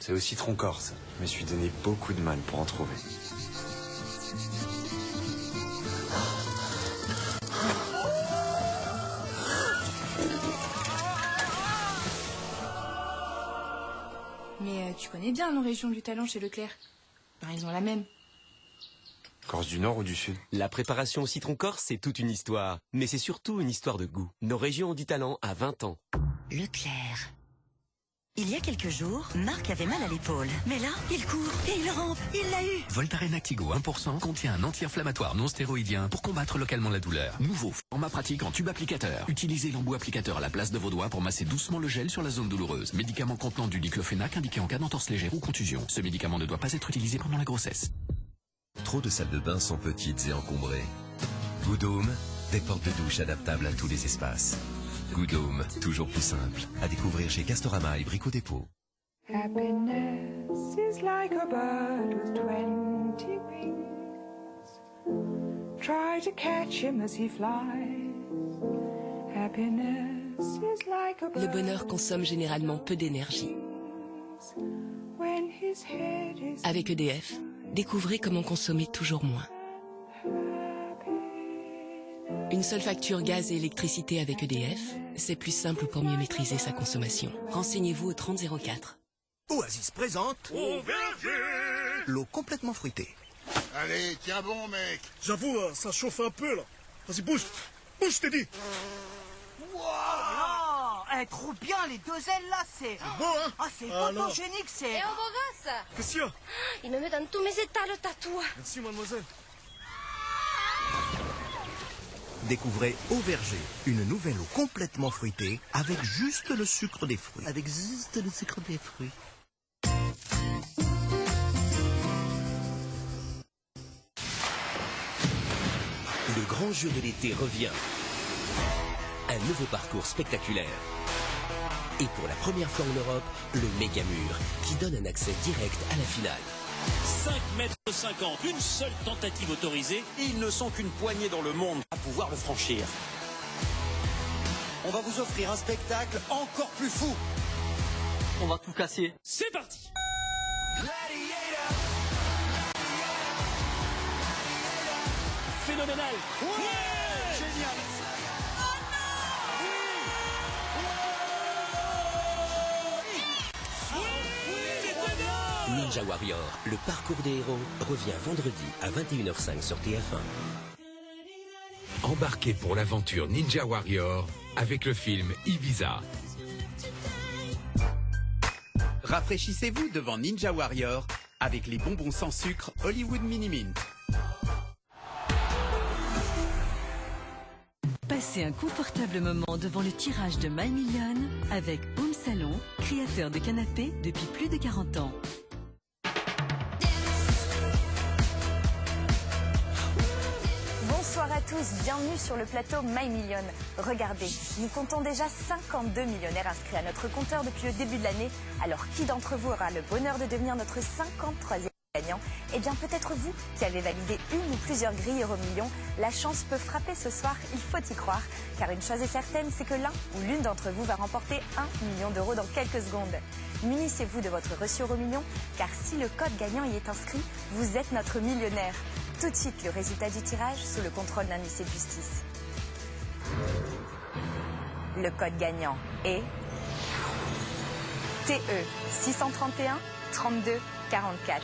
C'est au citron corse. Je me suis donné beaucoup de mal pour en trouver. Mais tu connais bien nos régions du talent chez Leclerc. Enfin, ils ont la même. Corse du Nord ou du Sud? La préparation au citron corse, c'est toute une histoire. Mais c'est surtout une histoire de goût. Nos régions ont du talent à 20 ans. Leclerc. Il y a quelques jours, Marc avait mal à l'épaule. Mais là, il court et il rampe. Il l'a eu. Voltaren Actigo 1% contient un anti-inflammatoire non stéroïdien pour combattre localement la douleur. Nouveau format pratique en tube applicateur. Utilisez l'embout applicateur à la place de vos doigts pour masser doucement le gel sur la zone douloureuse. Médicament contenant du diclofénac indiqué en cas d'entorse légère ou contusion. Ce médicament ne doit pas être utilisé pendant la grossesse. Trop de salles de bain sont petites et encombrées. Good Home, des portes de douche adaptables à tous les espaces. Good Home, toujours plus simple. À découvrir chez Castorama et Brico Dépôt. Happiness is like a bird with 20 wings. Try to catch him as he flies. Happiness is like a bird. Le bonheur consomme généralement peu d'énergie. When his head is Avec EDF, découvrez comment consommer toujours moins. Une seule facture gaz et électricité avec EDF, c'est plus simple pour mieux maîtriser sa consommation. Renseignez-vous au 3004. Oasis présente Au verger l'eau complètement fruitée. Allez, tiens bon, mec. J'avoue, ça chauffe un peu là. Vas-y, bouge. Bouge, je t'ai dit. Wow, trop bien, les deux ailes là, c'est... Beau, hein? Ah, c'est photogénique, c'est... Et embarrasse. Qu'est-ce qu'il y a? Il me met dans tous mes états, le tatouage. Merci, mademoiselle. Découvrez Au Verger, une nouvelle eau complètement fruitée avec juste le sucre des fruits. Avec juste le sucre des fruits. Le grand jeu de l'été revient. Un nouveau parcours spectaculaire. Et pour la première fois en Europe, le Mégamur, qui donne un accès direct à la finale. 5,50 m, une seule tentative autorisée. Ils ne sont qu'une poignée dans le monde à pouvoir le franchir. On va vous offrir un spectacle encore plus fou. On va tout casser. C'est parti. Phénoménal. Ouais, génial. Ninja Warrior, le parcours des héros, revient vendredi à 21h05 sur TF1. Embarquez pour l'aventure Ninja Warrior avec le film Ibiza. Rafraîchissez-vous devant Ninja Warrior avec les bonbons sans sucre Hollywood Mini Mint. Passez un confortable moment devant le tirage de My Million avec Home Salon, créateur de canapés depuis plus de 40 ans. Bonsoir à tous, bienvenue sur le plateau My Million. Regardez, nous comptons déjà 52 millionnaires inscrits à notre compteur depuis le début de l'année. Alors qui d'entre vous aura le bonheur de devenir notre 53e gagnant? Eh bien peut-être vous qui avez validé une ou plusieurs grilles Euromillions. La chance peut frapper ce soir, il faut y croire. Car une chose est certaine, c'est que l'un ou l'une d'entre vous va remporter 1 million d'euros dans quelques secondes. Munissez-vous de votre reçu Euromillions, car si le code gagnant y est inscrit, vous êtes notre millionnaire. Tout de suite, le résultat du tirage sous le contrôle d'un huissier de justice. Le code gagnant est TE 631 32 44.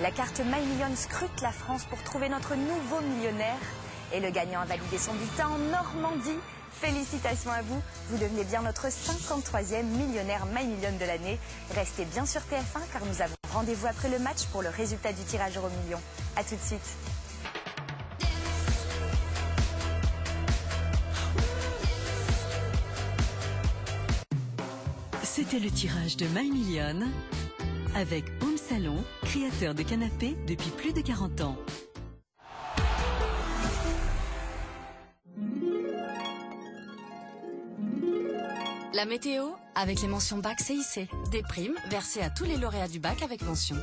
La carte My Million scrute la France pour trouver notre nouveau millionnaire. Et le gagnant a validé son bulletin en Normandie. Félicitations à vous, vous devenez bien notre 53e millionnaire My Million de l'année. Restez bien sur TF1 car nous avons rendez-vous après le match pour le résultat du tirage Euromillions. A tout de suite. C'était le tirage de My Million avec Home Salon, créateur de canapés depuis plus de 40 ans. La météo, avec les mentions bac CIC. Des primes versées à tous les lauréats du bac avec mention.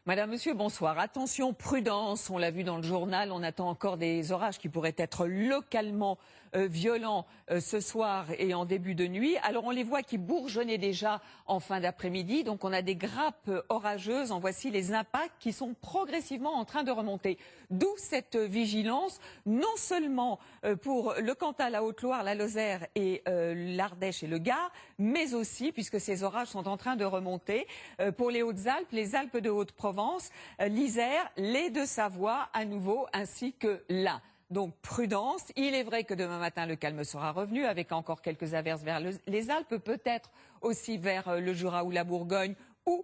Madame, Monsieur, bonsoir. Attention, prudence, on l'a vu dans le journal, on attend encore des orages qui pourraient être localement violents ce soir et en début de nuit. Alors on les voit qui bourgeonnaient déjà en fin d'après-midi, donc on a des grappes orageuses, en voici les impacts qui sont progressivement en train de remonter. D'où cette vigilance, non seulement pour le Cantal, la Haute-Loire, la Lozère et l'Ardèche et le Gard, mais aussi, puisque ces orages sont en train de remonter, pour les Hautes-Alpes, les Alpes de Haute-Provence, l'Isère, les Deux-Savoie à nouveau, ainsi que l'Ain. Donc prudence. Il est vrai que demain matin, le calme sera revenu avec encore quelques averses vers les Alpes, peut-être aussi vers le Jura ou la Bourgogne ou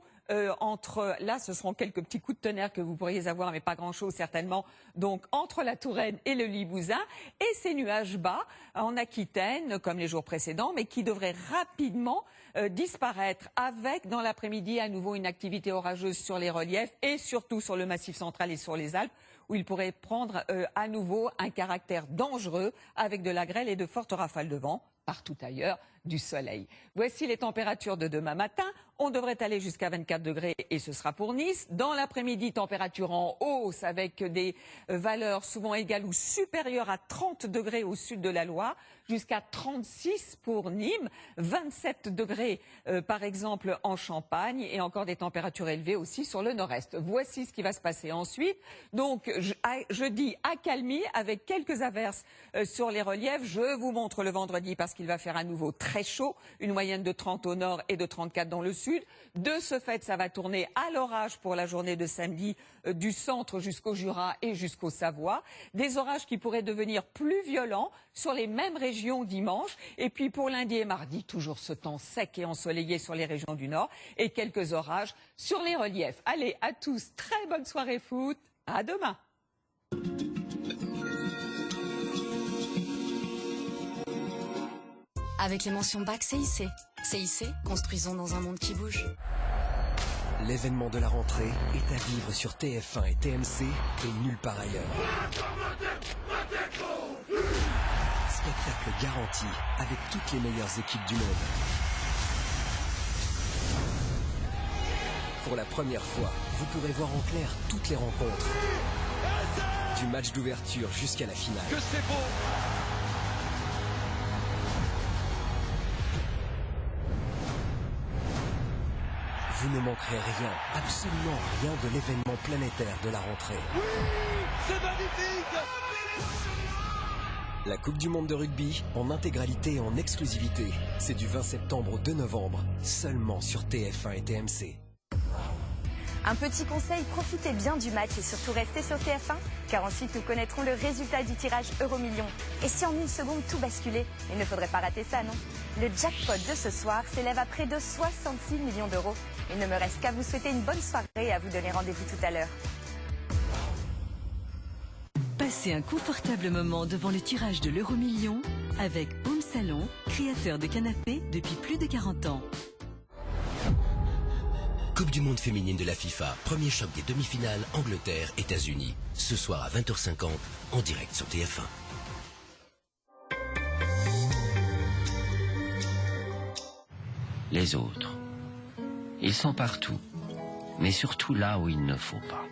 là, ce seront quelques petits coups de tonnerre que vous pourriez avoir, mais pas grand-chose certainement. Donc, entre la Touraine et le Limousin, et ces nuages bas en Aquitaine, comme les jours précédents, mais qui devraient rapidement disparaître avec, dans l'après-midi, à nouveau une activité orageuse sur les reliefs et surtout sur le Massif central et sur les Alpes, où il pourrait prendre à nouveau un caractère dangereux avec de la grêle et de fortes rafales de vent. Partout ailleurs, du soleil. Voici les températures de demain matin. On devrait aller jusqu'à 24 degrés et ce sera pour Nice. Dans l'après-midi, température en hausse avec des valeurs souvent égales ou supérieures à 30 degrés au sud de la Loire, jusqu'à 36 pour Nîmes, 27 degrés par exemple en Champagne et encore des températures élevées aussi sur le nord-est. Voici ce qui va se passer ensuite. Donc jeudi, accalmie avec quelques averses sur les reliefs. Je vous montre le vendredi parce qu'il va faire à nouveau très chaud, une moyenne de 30 au nord et de 34 dans le sud. De ce fait, ça va tourner à l'orage pour la journée de samedi du centre jusqu'au Jura et jusqu'au Savoie. Des orages qui pourraient devenir plus violents sur les mêmes régions dimanche. Et puis pour lundi et mardi, toujours ce temps sec et ensoleillé sur les régions du nord et quelques orages sur les reliefs. Allez, à tous, très bonne soirée foot. À demain. Avec les mentions BAC CIC. CIC, construisons dans un monde qui bouge. L'événement de la rentrée est à vivre sur TF1 et TMC et nulle part ailleurs. Spectacle garanti avec toutes les meilleures équipes du monde. Pour la première fois, vous pourrez voir en clair toutes les rencontres. Du match d'ouverture jusqu'à la finale. Que c'est beau! Vous ne manquerez rien, absolument rien de l'événement planétaire de la rentrée. Oui, c'est magnifique! La Coupe du Monde de rugby, en intégralité et en exclusivité. C'est du 20 septembre au 2 novembre, seulement sur TF1 et TMC. Un petit conseil, profitez bien du match et surtout restez sur TF1, car ensuite nous connaîtrons le résultat du tirage Euromillions. Et si en une seconde tout basculait, il ne faudrait pas rater ça, non? Le jackpot de ce soir s'élève à près de 66 millions d'euros. Il ne me reste qu'à vous souhaiter une bonne soirée et à vous donner rendez-vous tout à l'heure. Passez un confortable moment devant le tirage de l'Euromillion avec Home Salon, créateur de canapés depuis plus de 40 ans. Coupe du monde féminine de la FIFA, premier choc des demi-finales, Angleterre-États-Unis. Ce soir à 20h50, en direct sur TF1. Les autres, ils sont partout, mais surtout là où il ne faut pas.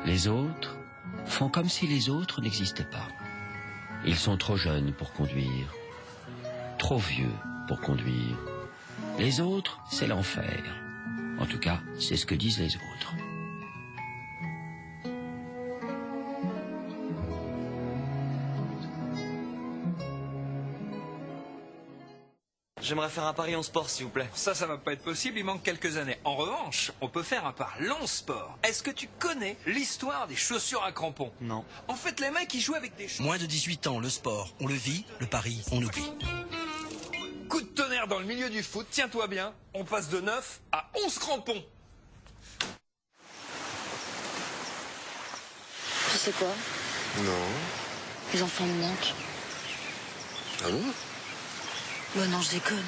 Les autres font comme si les autres n'existaient pas. Ils sont trop jeunes pour conduire, trop vieux pour conduire. Les autres, c'est l'enfer. En tout cas, c'est ce que disent les autres. J'aimerais faire un pari en sport, s'il vous plaît. Ça va pas être possible, il manque quelques années. En revanche, on peut faire un pari en sport. Est-ce que tu connais l'histoire des chaussures à crampons? Non. En fait, les mecs, ils jouent avec des chaussures. Moins de 18 ans, le sport, on le vit, le pari, on oublie. Coup de tonnerre dans le milieu du foot, tiens-toi bien, on passe de 9 à 11 crampons. Tu sais quoi? Non. Les enfants me manquent. Ah bon? Bah non, je déconne.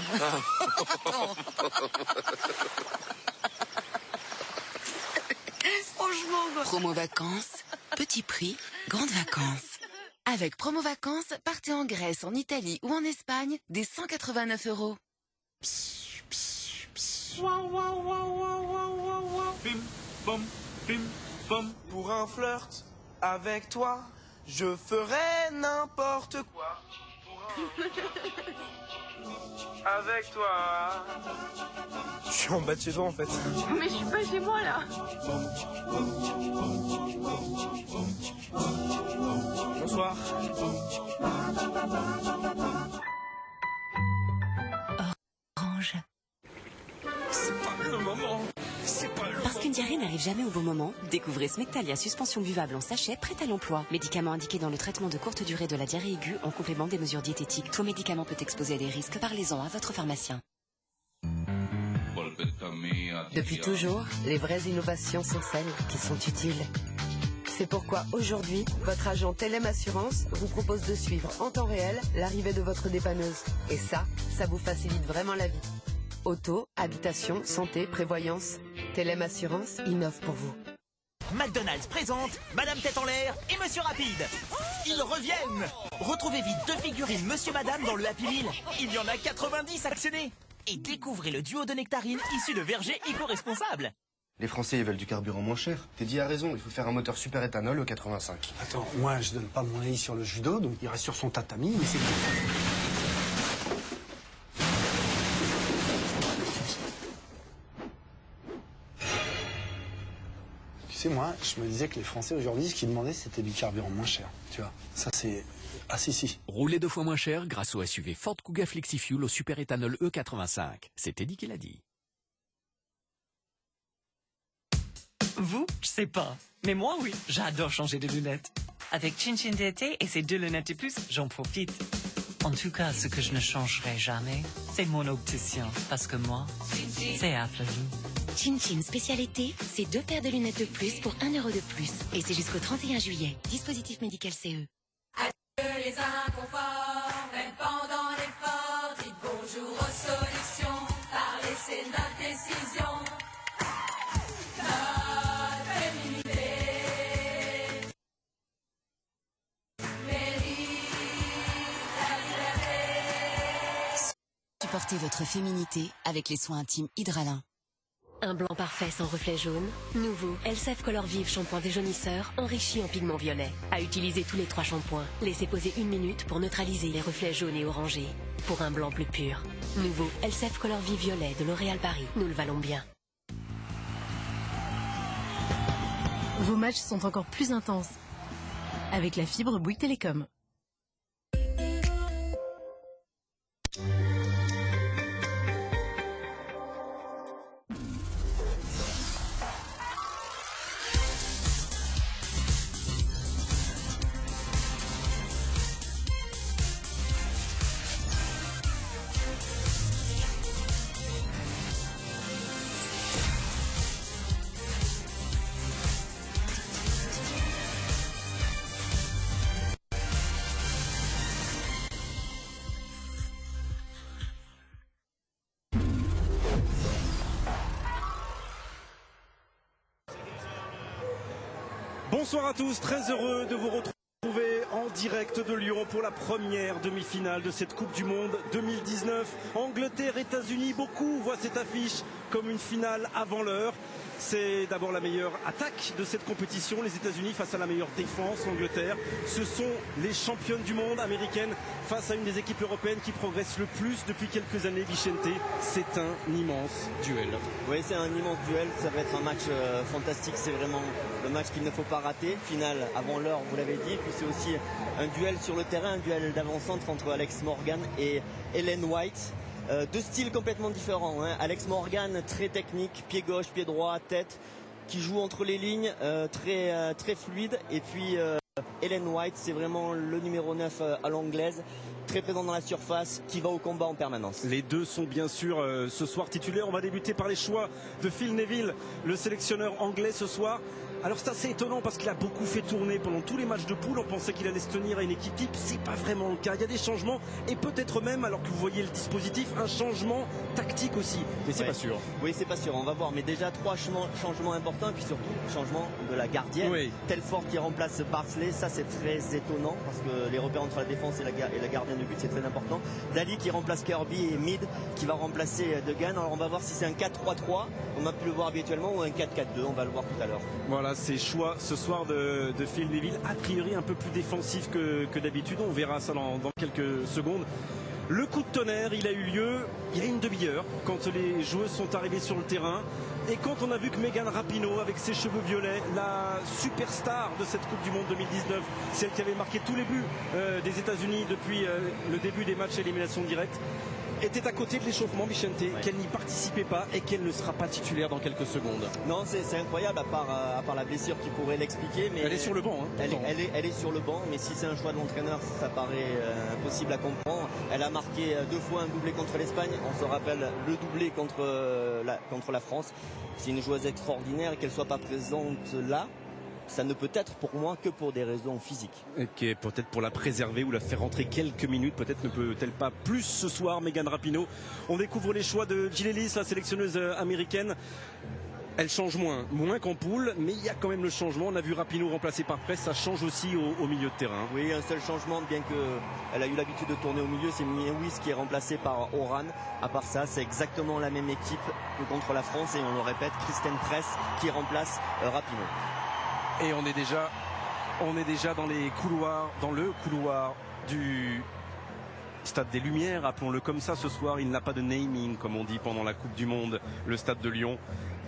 Franchement, quoi. Promo vacances, petit prix, grandes vacances. Avec Promo vacances, partez en Grèce, en Italie ou en Espagne, dès 189 €. Pim, pom, pim, pom. Pour un flirt avec toi, je ferai n'importe quoi. Avec toi. Je suis en bas de chez toi en fait. Mais je suis pas chez moi là. Bonsoir. Orange. C'est pas le moment. C'est pas le Parce qu'une diarrhée n'arrive n'arrive jamais au bon moment, découvrez Smectalia suspension buvable en sachet prête à l'emploi. Médicament indiqué dans le traitement de courte durée de la diarrhée aiguë en complément des mesures diététiques. Tout médicament peut exposer à des risques. Parlez-en à votre pharmacien. Depuis toujours, les vraies innovations sont celles qui sont utiles. C'est pourquoi aujourd'hui, votre agent Telem Assurance vous propose de suivre en temps réel l'arrivée de votre dépanneuse. Et ça vous facilite vraiment la vie. Auto, habitation, santé, prévoyance. Telem Assurance innove pour vous. McDonald's présente Madame Tête en l'air et Monsieur Rapide. Ils reviennent. Retrouvez vite 2 figurines Monsieur Madame dans le Happy Meal. Il y en a 90 actionnés. Et découvrez le duo de nectarines issu de vergers éco-responsables. Les Français, ils veulent du carburant moins cher. Teddy a raison, il faut faire un moteur super éthanol au 85. Attends, moi je donne pas mon avis sur le judo, donc il reste sur son tatami, mais c'est... Tu sais, moi, je me disais que les Français aujourd'hui, ce qu'ils demandaient, c'était du carburant moins cher. Tu vois, ça c'est... Ah si. Roulez 2 fois moins cher grâce au SUV Ford Kuga FlexiFuel au super éthanol E85. C'est Teddy qui l'a dit. Vous, je sais pas. Mais moi, oui, j'adore changer de lunettes. Avec Chin Chin d'été et ses 2 lunettes de plus, j'en profite. En tout cas, ce que je ne changerai jamais, c'est mon opticien. Parce que moi, c'est Afflelou. Chin Chin spécial été, c'est 2 paires de lunettes de plus pour 1 € de plus. Et c'est jusqu'au 31 juillet. Dispositif médical CE. Adieu les inconforts, même pendant l'effort, dites bonjour aux solutions, parlez c'est notre décision. Notre féminité mérite la liberté. Supportez votre féminité avec les soins intimes Hydralin. Un blanc parfait sans reflet jaune. Nouveau Elseve Color Vive shampoing déjaunisseur enrichi en pigment violet. À utiliser tous les 3 shampoings. Laissez poser 1 minute pour neutraliser les reflets jaunes et orangés. Pour un blanc plus pur. Nouveau Elseve Color Vive violet de L'Oréal Paris. Nous le valons bien. Vos matchs sont encore plus intenses. Avec la fibre Bouygues Télécom. Bonsoir à tous, très heureux de vous retrouver en direct de Lyon pour la première demi-finale de cette Coupe du Monde 2019. Angleterre, États-Unis, beaucoup voient cette affiche comme une finale avant l'heure. C'est d'abord la meilleure attaque de cette compétition, les États-Unis face à la meilleure défense, l'Angleterre. Ce sont les championnes du monde américaines face à une des équipes européennes qui progresse le plus depuis quelques années, Vicente. C'est un immense duel. Oui, c'est un immense duel, ça va être un match fantastique, c'est vraiment le match qu'il ne faut pas rater. Finale avant l'heure, vous l'avez dit, puis c'est aussi un duel sur le terrain, un duel d'avant-centre entre Alex Morgan et Ellen White. 2 styles complètement différents, hein. Alex Morgan très technique, pied gauche, pied droit, tête, qui joue entre les lignes, très fluide. Et puis Ellen White, c'est vraiment le numéro 9 à l'anglaise, très présent dans la surface, qui va au combat en permanence. Les deux sont bien sûr ce soir titulaires. On va débuter par les choix de Phil Neville, le sélectionneur anglais ce soir. Alors c'est assez étonnant parce qu'il a beaucoup fait tourner pendant tous les matchs de poule. On pensait qu'il allait se tenir à une équipe type. C'est pas vraiment le cas. Il y a des changements et peut-être même, alors que vous voyez le dispositif, un changement tactique aussi. Mais c'est pas sûr. Oui, c'est pas sûr. On va voir. Mais déjà 3 changements importants et puis surtout changement de la gardienne. Oui. Telford qui remplace Barnsley. Ça c'est très étonnant parce que les repères entre la défense et la gardienne de but c'est très important. Dali qui remplace Kirby et Mead qui va remplacer Degan. Alors on va voir si c'est un 4-3-3 on a pu le voir habituellement ou un 4-4-2. On va le voir tout à l'heure. Voilà, c'est choix ce soir de Phil Neville, a priori un peu plus défensif que d'habitude. On verra ça dans quelques secondes. Le coup de tonnerre, il a eu lieu il y a une demi-heure, quand les joueuses sont arrivées sur le terrain. Et quand on a vu que Megan Rapinoe, avec ses cheveux violets, la superstar de cette Coupe du Monde 2019, celle qui avait marqué tous les buts des États-Unis depuis le début des matchs élimination directe, était à côté de l'échauffement, Vicente, qu'elle n'y participait pas et qu'elle ne sera pas titulaire dans quelques secondes. Non, c'est incroyable, à part la blessure qui pourrait l'expliquer. Mais elle est sur le banc. Hein, elle est sur le banc, mais si c'est un choix de l'entraîneur, ça paraît impossible à comprendre. Elle a marqué 2 fois un doublé contre l'Espagne. On se rappelle le doublé contre la France. C'est une joueuse extraordinaire et qu'elle ne soit pas présente là, ça ne peut être pour moi que pour des raisons physiques. Et peut-être pour la préserver ou la faire rentrer quelques minutes, peut-être ne peut-elle pas plus ce soir, Megan Rapinoe. On découvre les choix de Jill Ellis, la sélectionneuse américaine. Elle change moins qu'en poule, mais il y a quand même le changement. On a vu Rapinoe remplacé par Press, ça change aussi au milieu de terrain. Oui, un seul changement, bien qu'elle a eu l'habitude de tourner au milieu, c'est Miewis qui est remplacé par Oran. À part ça, c'est exactement la même équipe que contre la France, et on le répète, Christine Press qui remplace Rapinoe. Et on est déjà dans les couloirs, dans le couloir du Stade des Lumières, appelons-le comme ça ce soir. Il n'a pas de naming, comme on dit pendant la Coupe du Monde, le Stade de Lyon.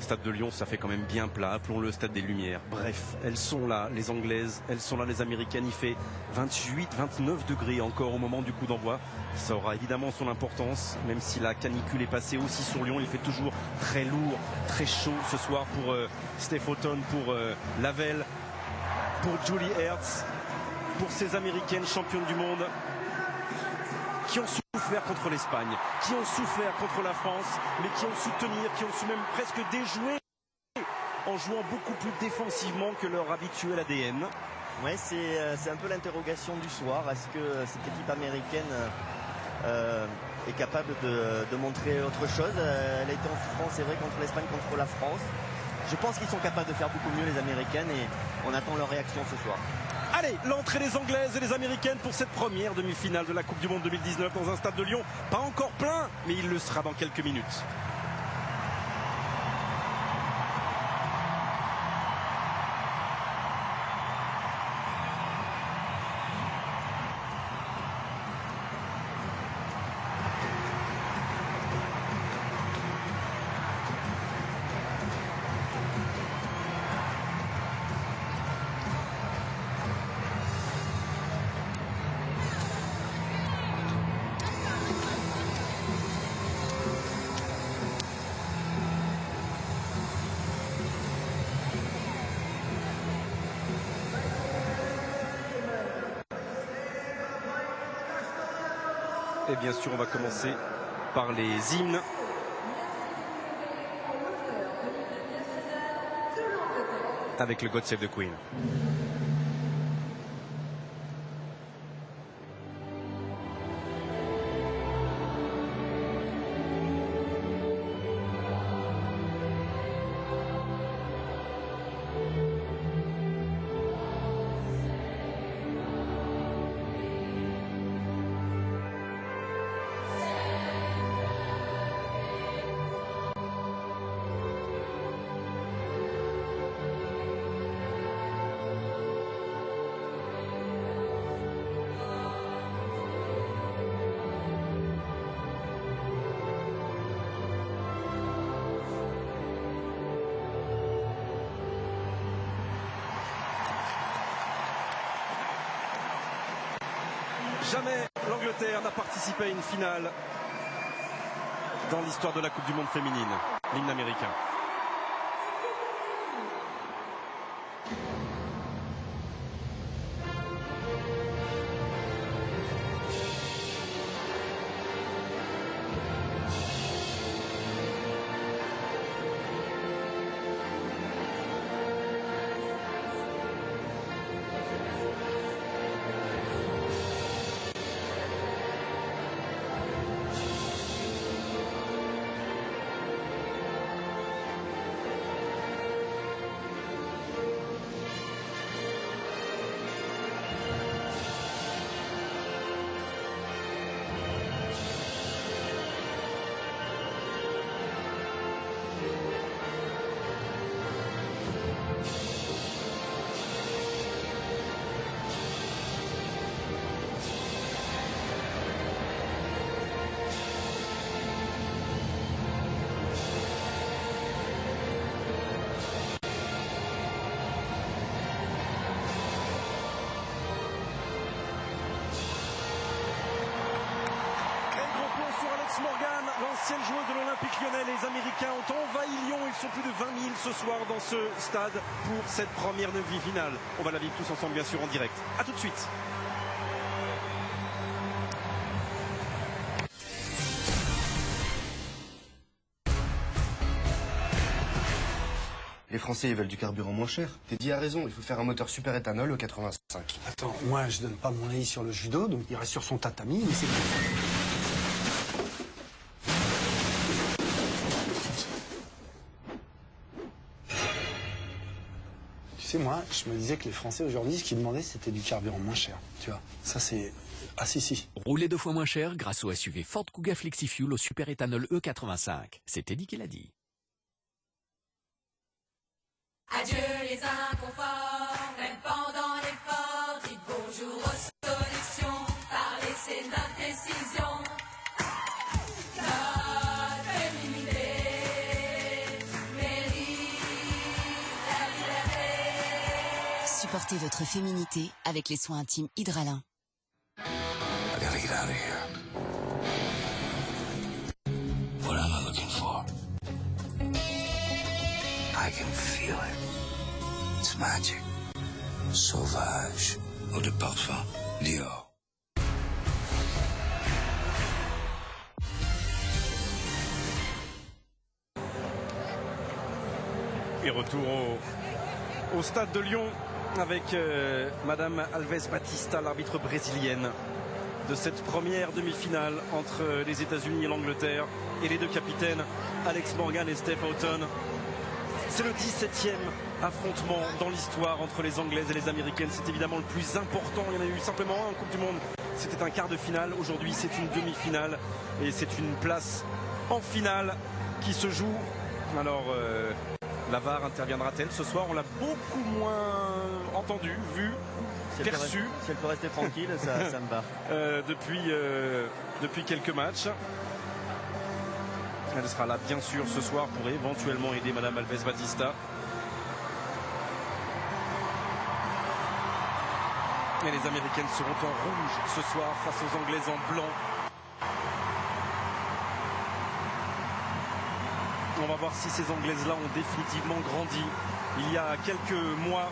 Stade de Lyon, ça fait quand même bien plat, appelons-le Stade des Lumières. Bref, elles sont là, les Anglaises, elles sont là, les Américaines. Il fait 28, 29 degrés encore au moment du coup d'envoi. Ça aura évidemment son importance, même si la canicule est passée aussi sur Lyon. Il fait toujours très lourd, très chaud ce soir pour Steph Houghton, pour Lavelle, pour Julie Ertz, pour ces Américaines championnes du monde qui ont souffert contre l'Espagne, qui ont souffert contre la France, mais qui ont su tenir, qui ont su même presque déjouer en jouant beaucoup plus défensivement que leur habituel ADN. Oui, c'est un peu l'interrogation du soir. Est-ce que cette équipe américaine est capable de montrer autre chose? Elle a été en souffrance, c'est vrai, contre l'Espagne, contre la France. Je pense qu'ils sont capables de faire beaucoup mieux, les Américaines, et on attend leur réaction ce soir. Allez, l'entrée des Anglaises et des Américaines pour cette première demi-finale de la Coupe du Monde 2019 dans un stade de Lyon. Pas encore plein, mais il le sera dans quelques minutes. Et bien sûr, on va commencer par les hymnes. Avec le God Save the Queen. Jamais l'Angleterre n'a participé à une finale dans l'histoire de la Coupe du Monde féminine. L'hymne américain. anciennes joueuses de l'Olympique Lyonnais. Les Américains ont envahi Lyon. Ils sont plus de 20 000 ce soir dans ce stade pour cette première demi-finale. On va la vivre tous ensemble, bien sûr, en direct. A tout de suite. Les Français, ils veulent du carburant moins cher. Teddy a raison, il faut faire un moteur super éthanol au 85. Attends, moi je donne pas mon avis sur le judo, donc il reste sur son tatami, mais c'est Tu sais, moi, je me disais que les Français aujourd'hui, ce qu'ils demandaient, c'était du carburant moins cher. Tu vois, ça c'est... Ah si. Roulez 2 fois moins cher grâce au SUV Ford Kuga FlexiFuel au super éthanol E85. C'est Teddy qui l'a dit. Adieu les inconforts, même pendant l'effort, dites bonjour aux solutions, parlez c'est notre décision. Notre féminité mérite la liberté. Supportez votre féminité avec les soins intimes Hydralin. I gotta get out of here. What am I looking for? I can feel it. It's magic. Sauvage. Eau de parfum. Dior. Et retour au stade de Lyon avec Madame Alves Batista, l'arbitre brésilienne de cette première demi-finale entre les États-Unis et l'Angleterre et les deux capitaines Alex Morgan et Steph Houghton. C'est le 17e affrontement dans l'histoire entre les Anglaises et les Américaines. C'est évidemment le plus important. Il y en a eu simplement un en Coupe du Monde. C'était un quart de finale. Aujourd'hui, c'est une demi-finale. Et c'est une place en finale qui se joue. Alors, la VAR interviendra-t-elle ce soir? On l'a beaucoup moins entendu, vu, perçu. Si elle peut rester tranquille, ça me va. Depuis quelques matchs. Elle sera là bien sûr ce soir pour éventuellement aider Madame Alves Batista. Et les Américaines seront en rouge ce soir face aux Anglaises en blanc. On va voir si ces Anglaises-là ont définitivement grandi. Il y a quelques mois,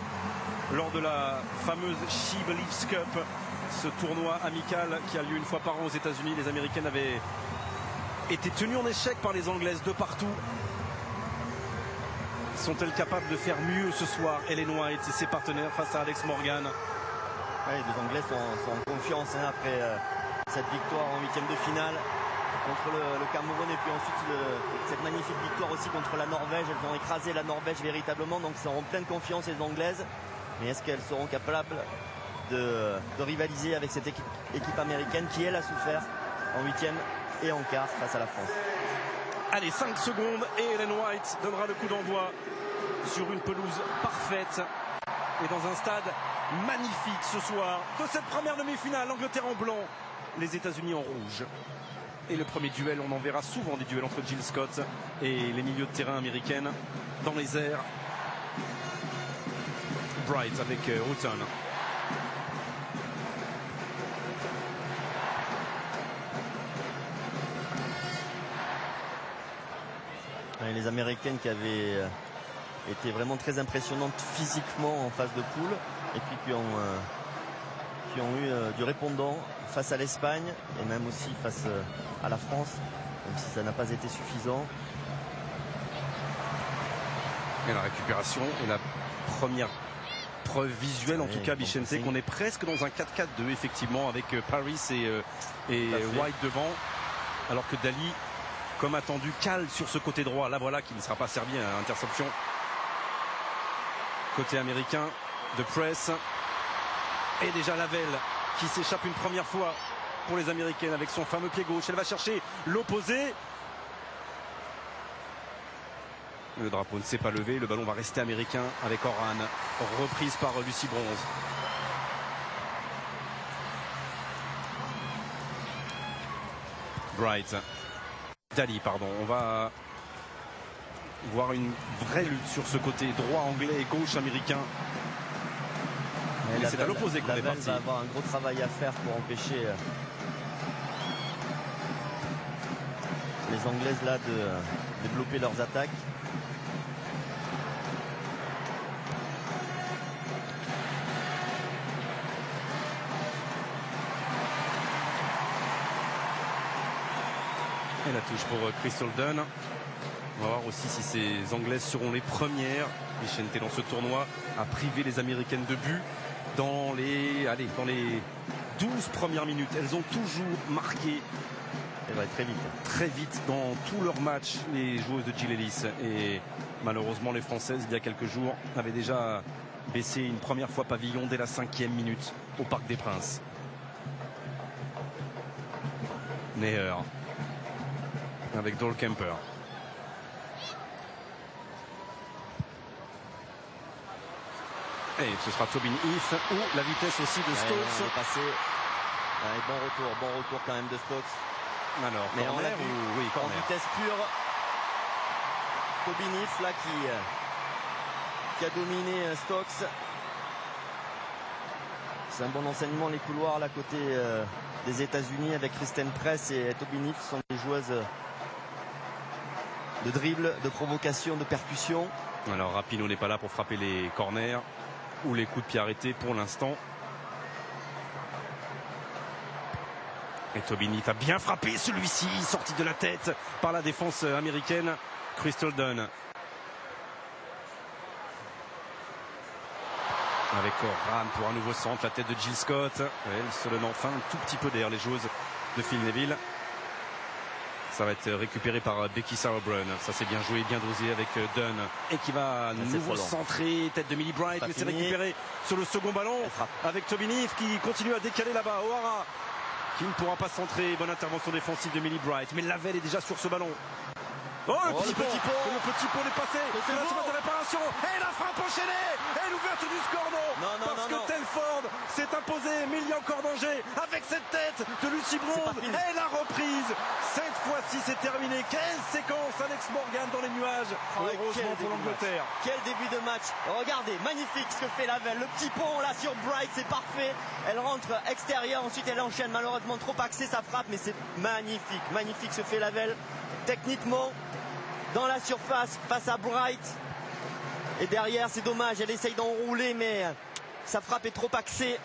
lors de la fameuse She Believes Cup, ce tournoi amical qui a lieu une fois par an aux États-Unis, les Américaines avaient été tenues en échec par les Anglaises de partout. Sont-elles capables de faire mieux ce soir, Ellen White et ses partenaires face à Alex Morgan? Les deux Anglais sont en confiance après cette victoire en huitième de finale contre le Cameroun et puis ensuite cette magnifique victoire aussi contre la Norvège. Elles ont écrasé la Norvège véritablement, donc elles sont en pleine confiance les Anglaises. Mais est-ce qu'elles seront capables de rivaliser avec cette équipe américaine qui elle a souffert en huitième et en quart face à la France? Allez, 5 secondes et Ellen White donnera le coup d'envoi sur une pelouse parfaite et dans un stade magnifique ce soir de cette première demi-finale. L'Angleterre en blanc, les États-Unis en rouge. Et le premier duel, on en verra souvent des duels entre Jill Scott et les milieux de terrain américaines dans les airs. Bright avec Houghton. Les Américaines qui avaient été vraiment très impressionnantes physiquement en phase de poule et puis qui ont eu du répondant face à l'Espagne et même aussi face à la France, même si ça n'a pas été suffisant. Et la récupération et la première preuve visuelle, en tout cas, Vicente, qu'on est presque dans un 4-4-2, effectivement, avec Paris et White devant, alors que Daly, comme attendu, cale sur ce côté droit. Là, voilà, qui ne sera pas servi à interception. Côté américain de Press. Et déjà Lavelle qui s'échappe une première fois pour les Américaines avec son fameux pied gauche. Elle va chercher l'opposé. Le drapeau ne s'est pas levé. Le ballon va rester américain avec Horan. Reprise par Lucy Bronze. Bright. Daly, pardon. On va voir une vraie lutte sur ce côté droit anglais et gauche américain. Mais c'est à l'opposé qu'on est parti. Va avoir un gros travail à faire pour empêcher les Anglaises là de développer leurs attaques. Et la touche pour Crystal Dunn. On va voir aussi si ces Anglaises seront les premières, Vicente, dans ce tournoi à priver les Américaines de but dans les 12 premières minutes. Elles ont toujours marqué. Elle va très vite. Très vite dans tous leurs matchs, les joueuses de Jill Ellis. Et malheureusement, les Françaises, il y a quelques jours, avaient déjà baissé une première fois pavillon dès la 5e minute au Parc des Princes. Neher avec Dole Kemper. Et ce sera Tobin Heath ou la vitesse aussi de Stokes. Bon retour quand même de Stokes. Alors, mais corner ou oui, corner. En vitesse pure, Tobin Heath là qui a dominé Stokes. C'est un bon enseignement les couloirs là côté des États-Unis avec Kristen Press et Tobin Heath sont des joueuses de dribble, de provocation, de percussion. Alors Rapinoe n'est pas là pour frapper les corners ou les coups de pied arrêtés pour l'instant. Et Tobin Heath a bien frappé celui-ci, sorti de la tête par la défense américaine. Crystal Dunn. Avec Ran pour un nouveau centre, la tête de Jill Scott. Elle se donne enfin un tout petit peu d'air, les joueuses de Phil Neville. Ça va être récupéré par Becky Sauerbrunn. Ça c'est bien joué, bien dosé avec Dunn. Et qui va à nouveau centrer, tête de Millie Bright. Mais c'est récupéré sur le second ballon avec Tobin Heath qui continue à décaler là-bas. O'Hara qui ne pourra pas centrer. Bonne intervention défensive de Millie Bright. Mais Lavelle est déjà sur ce ballon. Oh, le petit pot est passé. C'est la semaine de réparation. Et la frappe enchaînée. Et l'ouverture du score, parce que Telford s'est imposé. Mais il y a encore danger avec cette tête de Lucy Bronze. Et la reprise. Cette fois-ci, c'est terminé. Quelle séquence, Alex Morgan dans les nuages. Heureusement pour l'Angleterre. Quel début de match. Regardez, magnifique ce que fait Lavelle. Le petit pont là sur Bright, c'est parfait. Elle rentre extérieure. Ensuite, elle enchaîne. Malheureusement, trop axée sa frappe. Mais c'est magnifique. Magnifique ce que fait Lavelle. Techniquement, dans la surface face à Bright. Et derrière, c'est dommage, elle essaye d'enrouler, mais sa frappe est trop axée.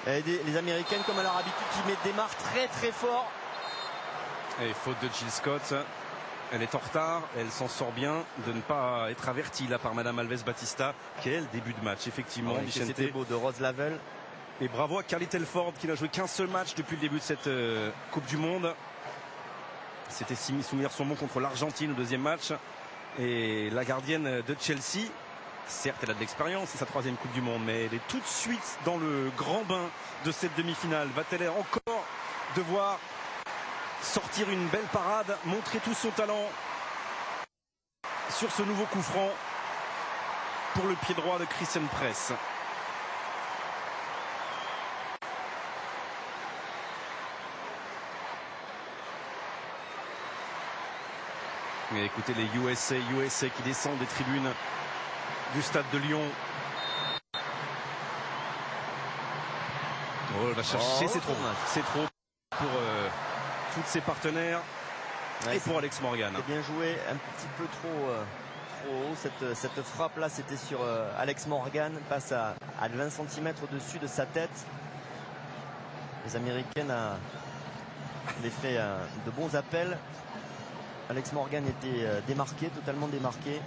Et les Américaines, comme à leur habitude, qui démarrent très très fort. Et faute de Jill Scott. Elle est en retard, elle s'en sort bien de ne pas être avertie là par Madame Alves Batista. Quel début de match, effectivement. C'était beau de Rose Lavelle. Et bravo à Carly Telford qui n'a joué qu'un seul match depuis le début de cette Coupe du Monde. C'était souvenir son mot contre l'Argentine au deuxième match. Et la gardienne de Chelsea, certes elle a de l'expérience, c'est sa 3e Coupe du Monde, mais elle est tout de suite dans le grand bain de cette demi-finale. Va-t-elle encore devoir sortir une belle parade, montrer tout son talent sur ce nouveau coup franc pour le pied droit de Kristen Press? Et écoutez les USA qui descendent des tribunes du stade de Lyon. Oh, elle va chercher, c'est trop. C'est trop pour tous ses partenaires et pour Alex Morgan. C'est bien joué, un petit peu trop haut. Cette frappe là, c'était sur Alex Morgan, passe à 20 cm au-dessus de sa tête. Les Américaines avaient fait de bons appels. Alex Morgan était démarqué, totalement démarqué.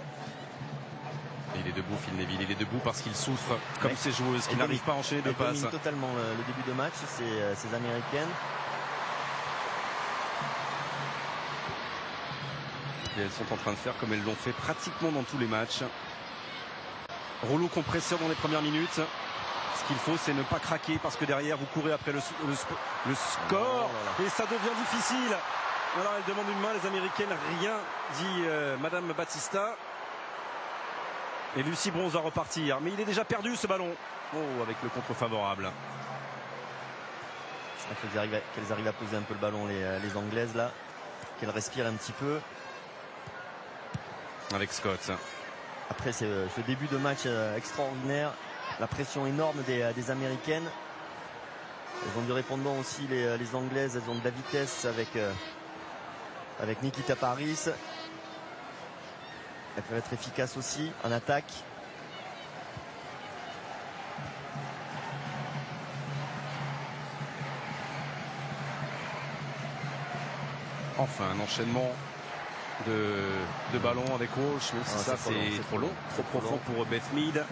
Il est debout, Phil Neville. Il est debout parce qu'il souffre, comme ces joueuses qui n'arrivent pas à enchaîner de passes. Il totalement le début de match, ces Américaines. Et elles sont en train de faire comme elles l'ont fait pratiquement dans tous les matchs. Rouleau compresseur dans les premières minutes. Ce qu'il faut, c'est ne pas craquer parce que derrière, vous courez après le score. Et ça devient difficile. Alors elle demande une main, les Américaines, rien dit Madame Batista. Et Lucy Bronze va repartir. Mais il est déjà perdu ce ballon. Oh, avec le contre favorable. Qu'elles arrivent à poser un peu le ballon, les Anglaises là. Qu'elles respirent un petit peu. Avec Scott. Après ce début de match extraordinaire. La pression énorme des Américaines. Elles ont du répondant aussi, les Anglaises. Elles ont de la vitesse avec avec Nikita Paris. Elle peut être efficace aussi en attaque. Enfin, un enchaînement de ballons avec Walsh, même si ça c'est trop long, trop profond pour Beth Mead.